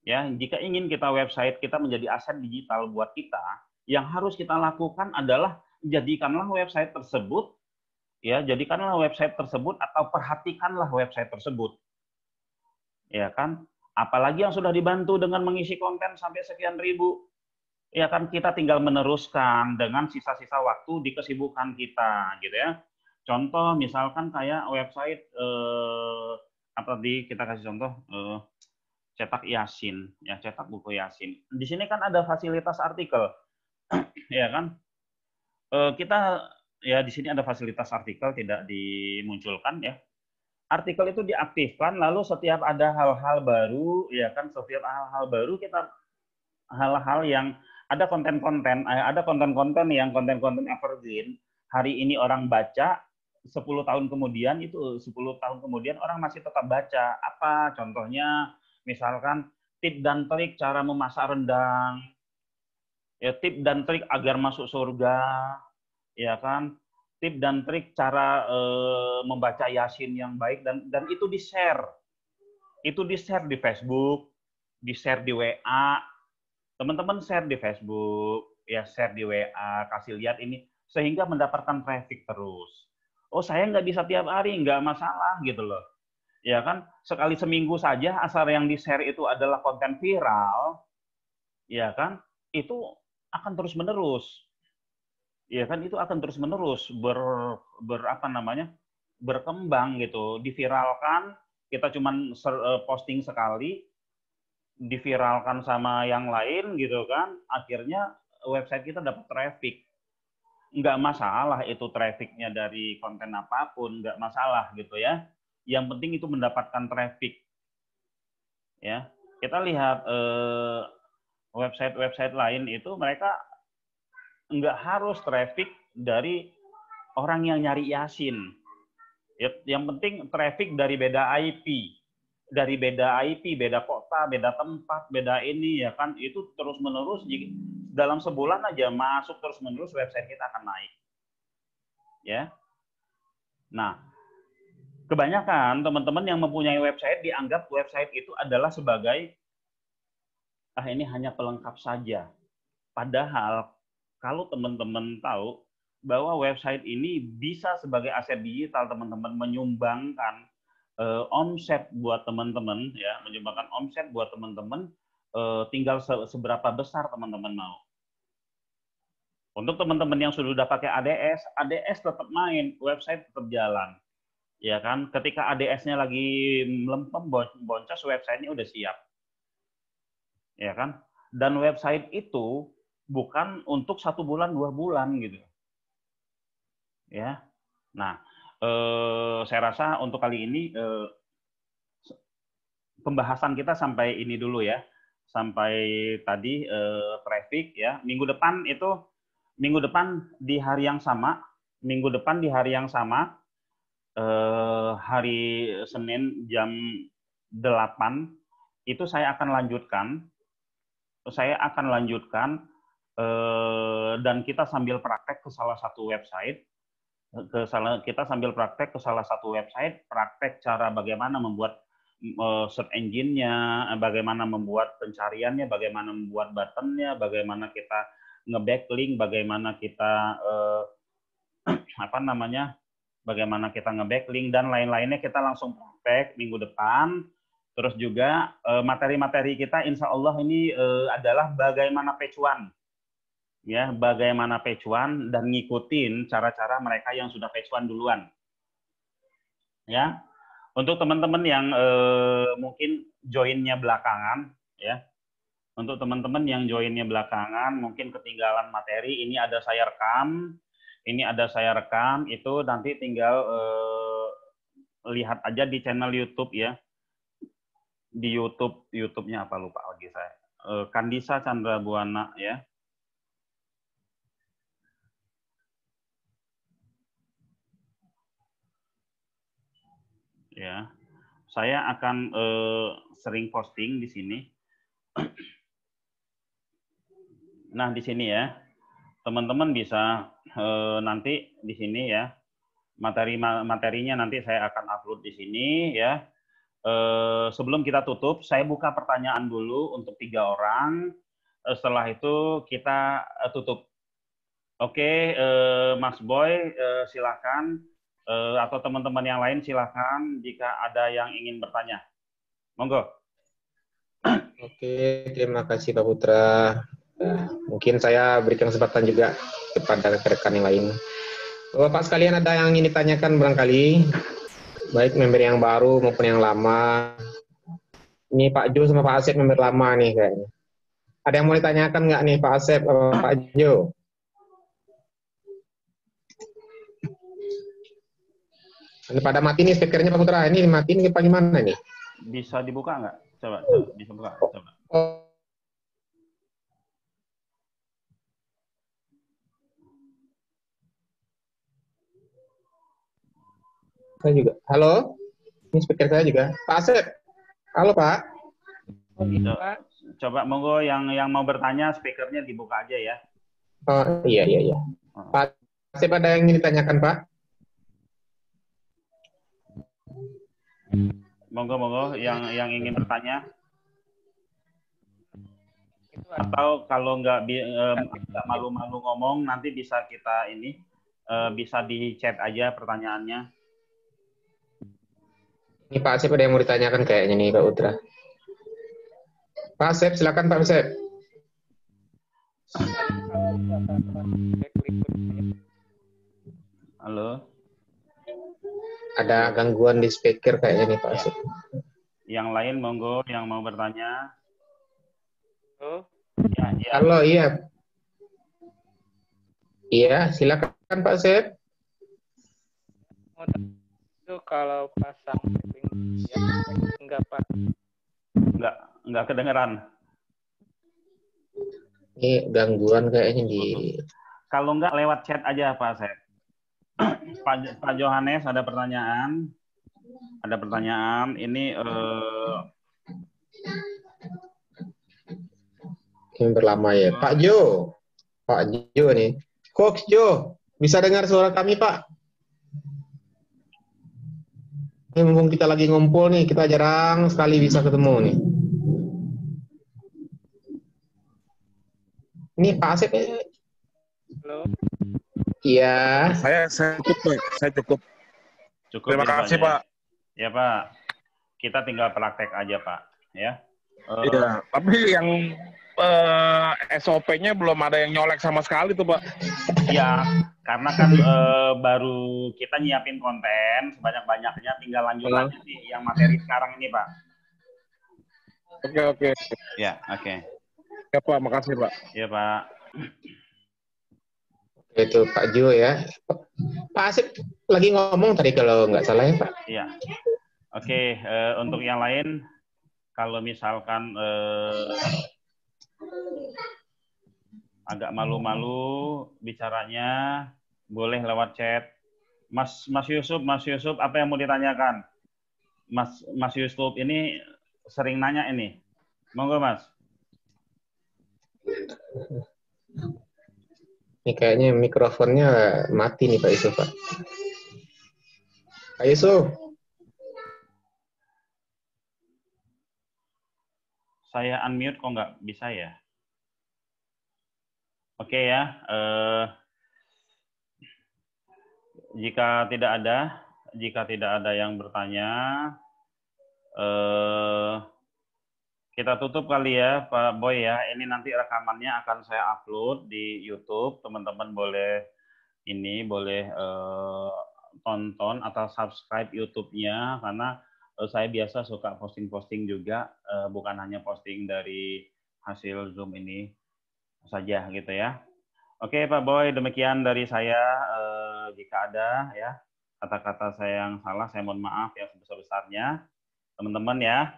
jika ingin kita website kita menjadi aset digital buat kita, yang harus kita lakukan adalah jadikanlah website tersebut atau perhatikanlah website tersebut, ya kan. Apalagi yang sudah dibantu dengan mengisi konten sampai sekian ribu, ya kan, kita tinggal meneruskan dengan sisa-sisa waktu di kesibukan kita gitu ya. Contoh misalkan kayak website apa tadi kita kasih contoh cetak Yasin, ya, cetak buku Yasin. Di sini kan ada fasilitas artikel. Ya kan? Kita ya di sini ada fasilitas artikel tidak dimunculkan ya. Artikel itu diaktifkan, lalu setiap ada hal-hal baru, ya kan, setiap hal-hal baru kita hal-hal yang ada konten-konten yang konten-konten evergreen, hari ini orang baca, 10 tahun kemudian orang masih tetap baca. Apa contohnya? Misalkan tip dan trik cara memasak rendang, ya, tip dan trik agar masuk surga, ya kan, tip dan trik cara membaca Yasin yang baik, dan itu di-share di Facebook, di-share di WA. Teman-teman share di Facebook, ya, share di WA, kasih lihat ini, sehingga mendapatkan traffic terus. Oh, saya nggak bisa tiap hari, nggak masalah gitu loh. Ya kan, sekali seminggu saja, asal yang di-share itu adalah konten viral, ya kan, itu akan terus-menerus. Ya kan, itu akan terus-menerus berkembang gitu, diviralkan, kita cuman posting sekali, diviralkan sama yang lain gitu kan, akhirnya website kita dapat traffic. Nggak masalah itu trafficnya dari konten apapun, nggak masalah gitu ya. Yang penting itu mendapatkan traffic. Ya, kita lihat website-website lain itu mereka nggak harus traffic dari orang yang nyari Yasin. Yang penting traffic dari beda IP. Dari beda IP, beda kota, beda tempat, beda ini, ya kan, itu terus-menerus dalam sebulan aja masuk terus-menerus, website kita akan naik. Ya. Nah, kebanyakan teman-teman yang mempunyai website dianggap website itu adalah sebagai ini hanya pelengkap saja. Padahal kalau teman-teman tahu bahwa website ini bisa sebagai aset digital, teman-teman, menyumbangkan omset buat teman-teman, ya, menyumbangkan omset buat teman-teman, tinggal seberapa besar teman-teman mau. Untuk teman-teman yang sudah pakai ADS tetap main, website tetap jalan. Ya kan, ketika ADS-nya lagi melempem boncos, websitenya udah siap. Ya kan? Dan website itu bukan untuk 1 bulan, 2 bulan gitu. Ya. Nah, saya rasa untuk kali ini pembahasan kita sampai ini dulu ya. Sampai tadi traffic ya. Minggu depan di hari yang sama, hari Senin jam 8 itu saya akan lanjutkan dan kita sambil praktek ke salah satu website, praktek cara bagaimana membuat search engine-nya, bagaimana membuat pencariannya, bagaimana membuat button-nya, bagaimana kita nge-backlink, bagaimana kita bagaimana kita nge-backlink dan lain-lainnya kita langsung praktek minggu depan. Terus juga materi-materi kita insya Allah ini adalah bagaimana page one. Ya, bagaimana page one dan ngikutin cara-cara mereka yang sudah page one duluan. Ya. Untuk teman-teman yang mungkin join-nya belakangan ya. Untuk teman-teman yang join-nya belakangan mungkin ketinggalan materi, ini ada saya rekam, itu nanti tinggal lihat aja di channel YouTube ya. Di YouTube-nya apa lupa lagi saya. Kandisa Chandra Buana ya. Ya. Saya akan sering posting di sini. Nah, di sini ya. Teman-teman bisa nanti di sini ya. Materinya nanti saya akan upload di sini ya. Sebelum kita tutup, saya buka pertanyaan dulu untuk 3 orang. Setelah itu kita tutup. Oke, Mas Boy, silakan. Atau teman-teman yang lain silakan jika ada yang ingin bertanya. Monggo. Oke, terima kasih Pak Putra. Mungkin saya berikan kesempatan juga kepada rekan-rekan yang lain. Bapak sekalian, ada yang ingin ditanyakan barangkali, baik member yang baru maupun yang lama. Ini Pak Jo sama Pak Asep member lama nih kayaknya. Ada yang mau ditanyakan nggak nih Pak Asep atau Pak Jo? Ini pada mati nih speakernya Pak Putra. Ini mati nih apa gimana nih? Bisa dibuka nggak? Coba bisa buka. Coba. Saya juga. Halo? Ini speaker saya juga. Pak Asep. Halo Pak. Coba monggo yang mau bertanya speakernya dibuka aja ya. Oh iya. Pak Asep, ada yang ingin ditanyakan Pak? Monggo yang ingin bertanya. Atau kalau nggak malu-malu ngomong, nanti bisa kita bisa di chat aja pertanyaannya. Ini Pak Asep ada yang mau ditanyakan kayaknya nih Pak Putra. Pak Asep, silakan Pak Asep. Halo. Ada gangguan di speaker kayaknya nih Pak Asep. Yang lain monggo yang mau bertanya. Halo. Ya. Halo, iya. Iya, silakan Pak Asep. Itu kalau pasang link ya, enggak Pak. Enggak kedengeran. Ini gangguan kayaknya di... Kalau enggak lewat chat aja Pak Asep. Pak Johannes ada pertanyaan. Ini Yang berlama ya. Pak Jo nih. Coach Jo, bisa dengar suara kami Pak? Ini mumpung kita lagi ngumpul nih, kita jarang sekali bisa ketemu nih. Ini Pak Asep. Halo. Iya. Saya cukup. cukup. Terima kasih Pak. Ya Pak. Kita tinggal praktek aja Pak. Ya. Iya. Tapi yang SOP-nya belum ada yang nyolek sama sekali tuh, Pak. Ya, karena kan baru kita nyiapin konten sebanyak-banyaknya, tinggal lanjut aja nih yang materi sekarang ini, Pak. Oke. Ya, oke. Ya, Pak, makasih, Pak. Ya, Pak. Itu Pak Jo ya. Pak Asip lagi ngomong tadi kalau nggak salah ya Pak. Iya. Oke, untuk yang lain, kalau misalkan agak malu-malu bicaranya, boleh lewat chat. Mas Yusuf, apa yang mau ditanyakan? Mas Yusuf ini sering nanya ini. Monggo, Mas. Ini kayaknya mikrofonnya mati nih Pak Yusuf, Pak. Pak Yusuf. Saya unmute kok nggak bisa ya? Oke ya. Jika tidak ada yang bertanya, kita tutup kali ya, Pak Boy ya. Ini nanti rekamannya akan saya upload di YouTube. Teman-teman boleh tonton atau subscribe YouTube-nya, karena saya biasa suka posting-posting juga, bukan hanya posting dari hasil Zoom ini saja gitu ya. Oke Pak Boy, demikian dari saya. Jika ada ya kata-kata saya yang salah, saya mohon maaf yang sebesar-besarnya. Teman-teman ya.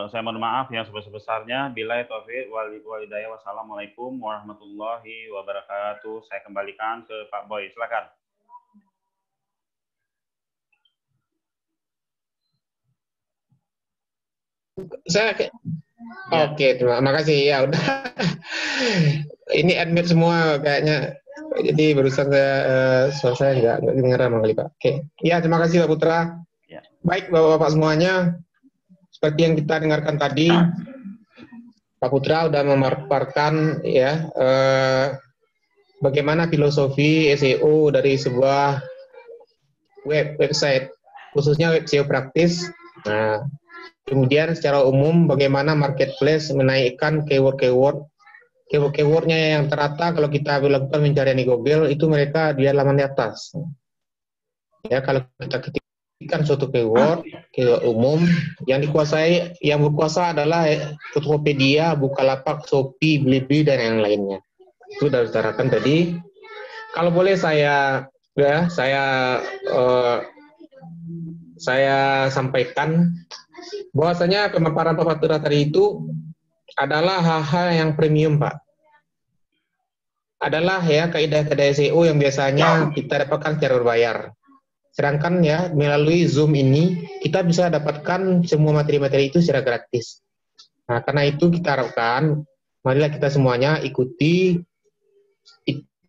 Saya mohon maaf yang sebesar-besarnya. Billahi taufiq wal hidayah. Wassalamualaikum warahmatullahi wabarakatuh. Saya kembalikan ke Pak Boy. Silakan. Oke, terima kasih ya udah. Ini admit semua kayaknya. Jadi barusan suara saya nggak dengar kali Pak. Oke, ya terima kasih Pak Putra. Ya. Baik Bapak-bapak semuanya. Seperti yang kita dengarkan tadi, Pak Putra sudah memaparkan ya bagaimana filosofi SEO dari sebuah website, khususnya web SEO praktis. Nah, kemudian secara umum bagaimana marketplace menaikkan keyword-nya yang ternyata kalau kita lakukan pencarian di Google itu mereka di halaman di atas. Ya, kalau kita ketikkan suatu keyword umum yang berkuasa adalah Tokopedia, Bukalapak, Shopee, Blibli dan yang lainnya. Itu sudah ditarakan tadi. Kalau boleh saya sampaikan bahwasanya pemaparan Pak Putra tadi itu adalah hal-hal yang premium, Pak. Adalah ya kaidah-kaidah SEO yang biasanya kita dapatkan secara berbayar. Sedangkan ya melalui Zoom ini kita bisa dapatkan semua materi-materi itu secara gratis. Nah, karena itu kita harapkan marilah kita semuanya ikuti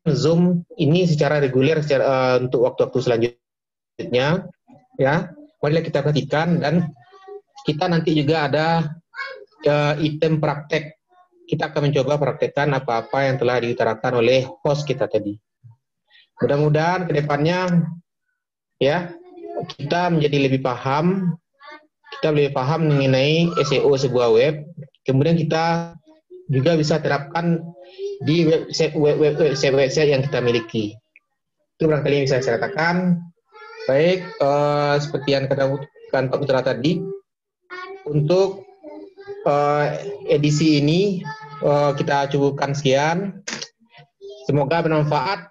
Zoom ini secara reguler untuk waktu-waktu selanjutnya ya. Marilah kita perhatikan dan kita nanti juga ada item praktek. Kita akan mencoba praktekkan apa-apa yang telah diutarakan oleh host kita tadi. Mudah-mudahan ke depannya ya kita menjadi lebih paham mengenai SEO sebuah web. Kemudian kita juga bisa terapkan di website yang kita miliki. Itu barangkali yang bisa saya katakan. Baik, seperti yang katakan Pak Putra tadi, untuk edisi ini kita cukupkan sekian. Semoga bermanfaat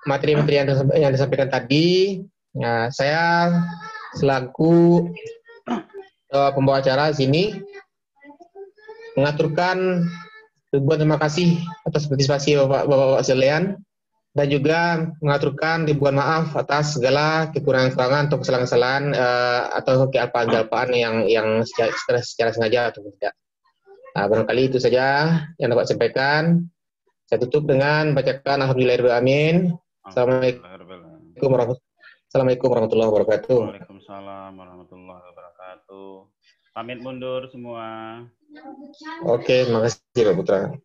materi-materi yang disampaikan tadi. Nah, saya selaku pembawa acara sini mengaturkan ribuan terima kasih atas partisipasi Bapak-bapak sekalian dan juga mengaturkan ribuan maaf atas segala kekurangan-kekurangan atau kesalahan-kesalahan atau kealpaan-kealpaan yang secara sengaja atau tidak. Nah, barangkali itu saja yang dapat saya sampaikan. Saya tutup dengan bacakan Alhamdulillahirrahmanirrahim. Assalamualaikum warahmatullahi wabarakatuh. Waalaikumsalam warahmatullahi wabarakatuh. Pamit mundur semua. Oke, terima kasih Pak Putra.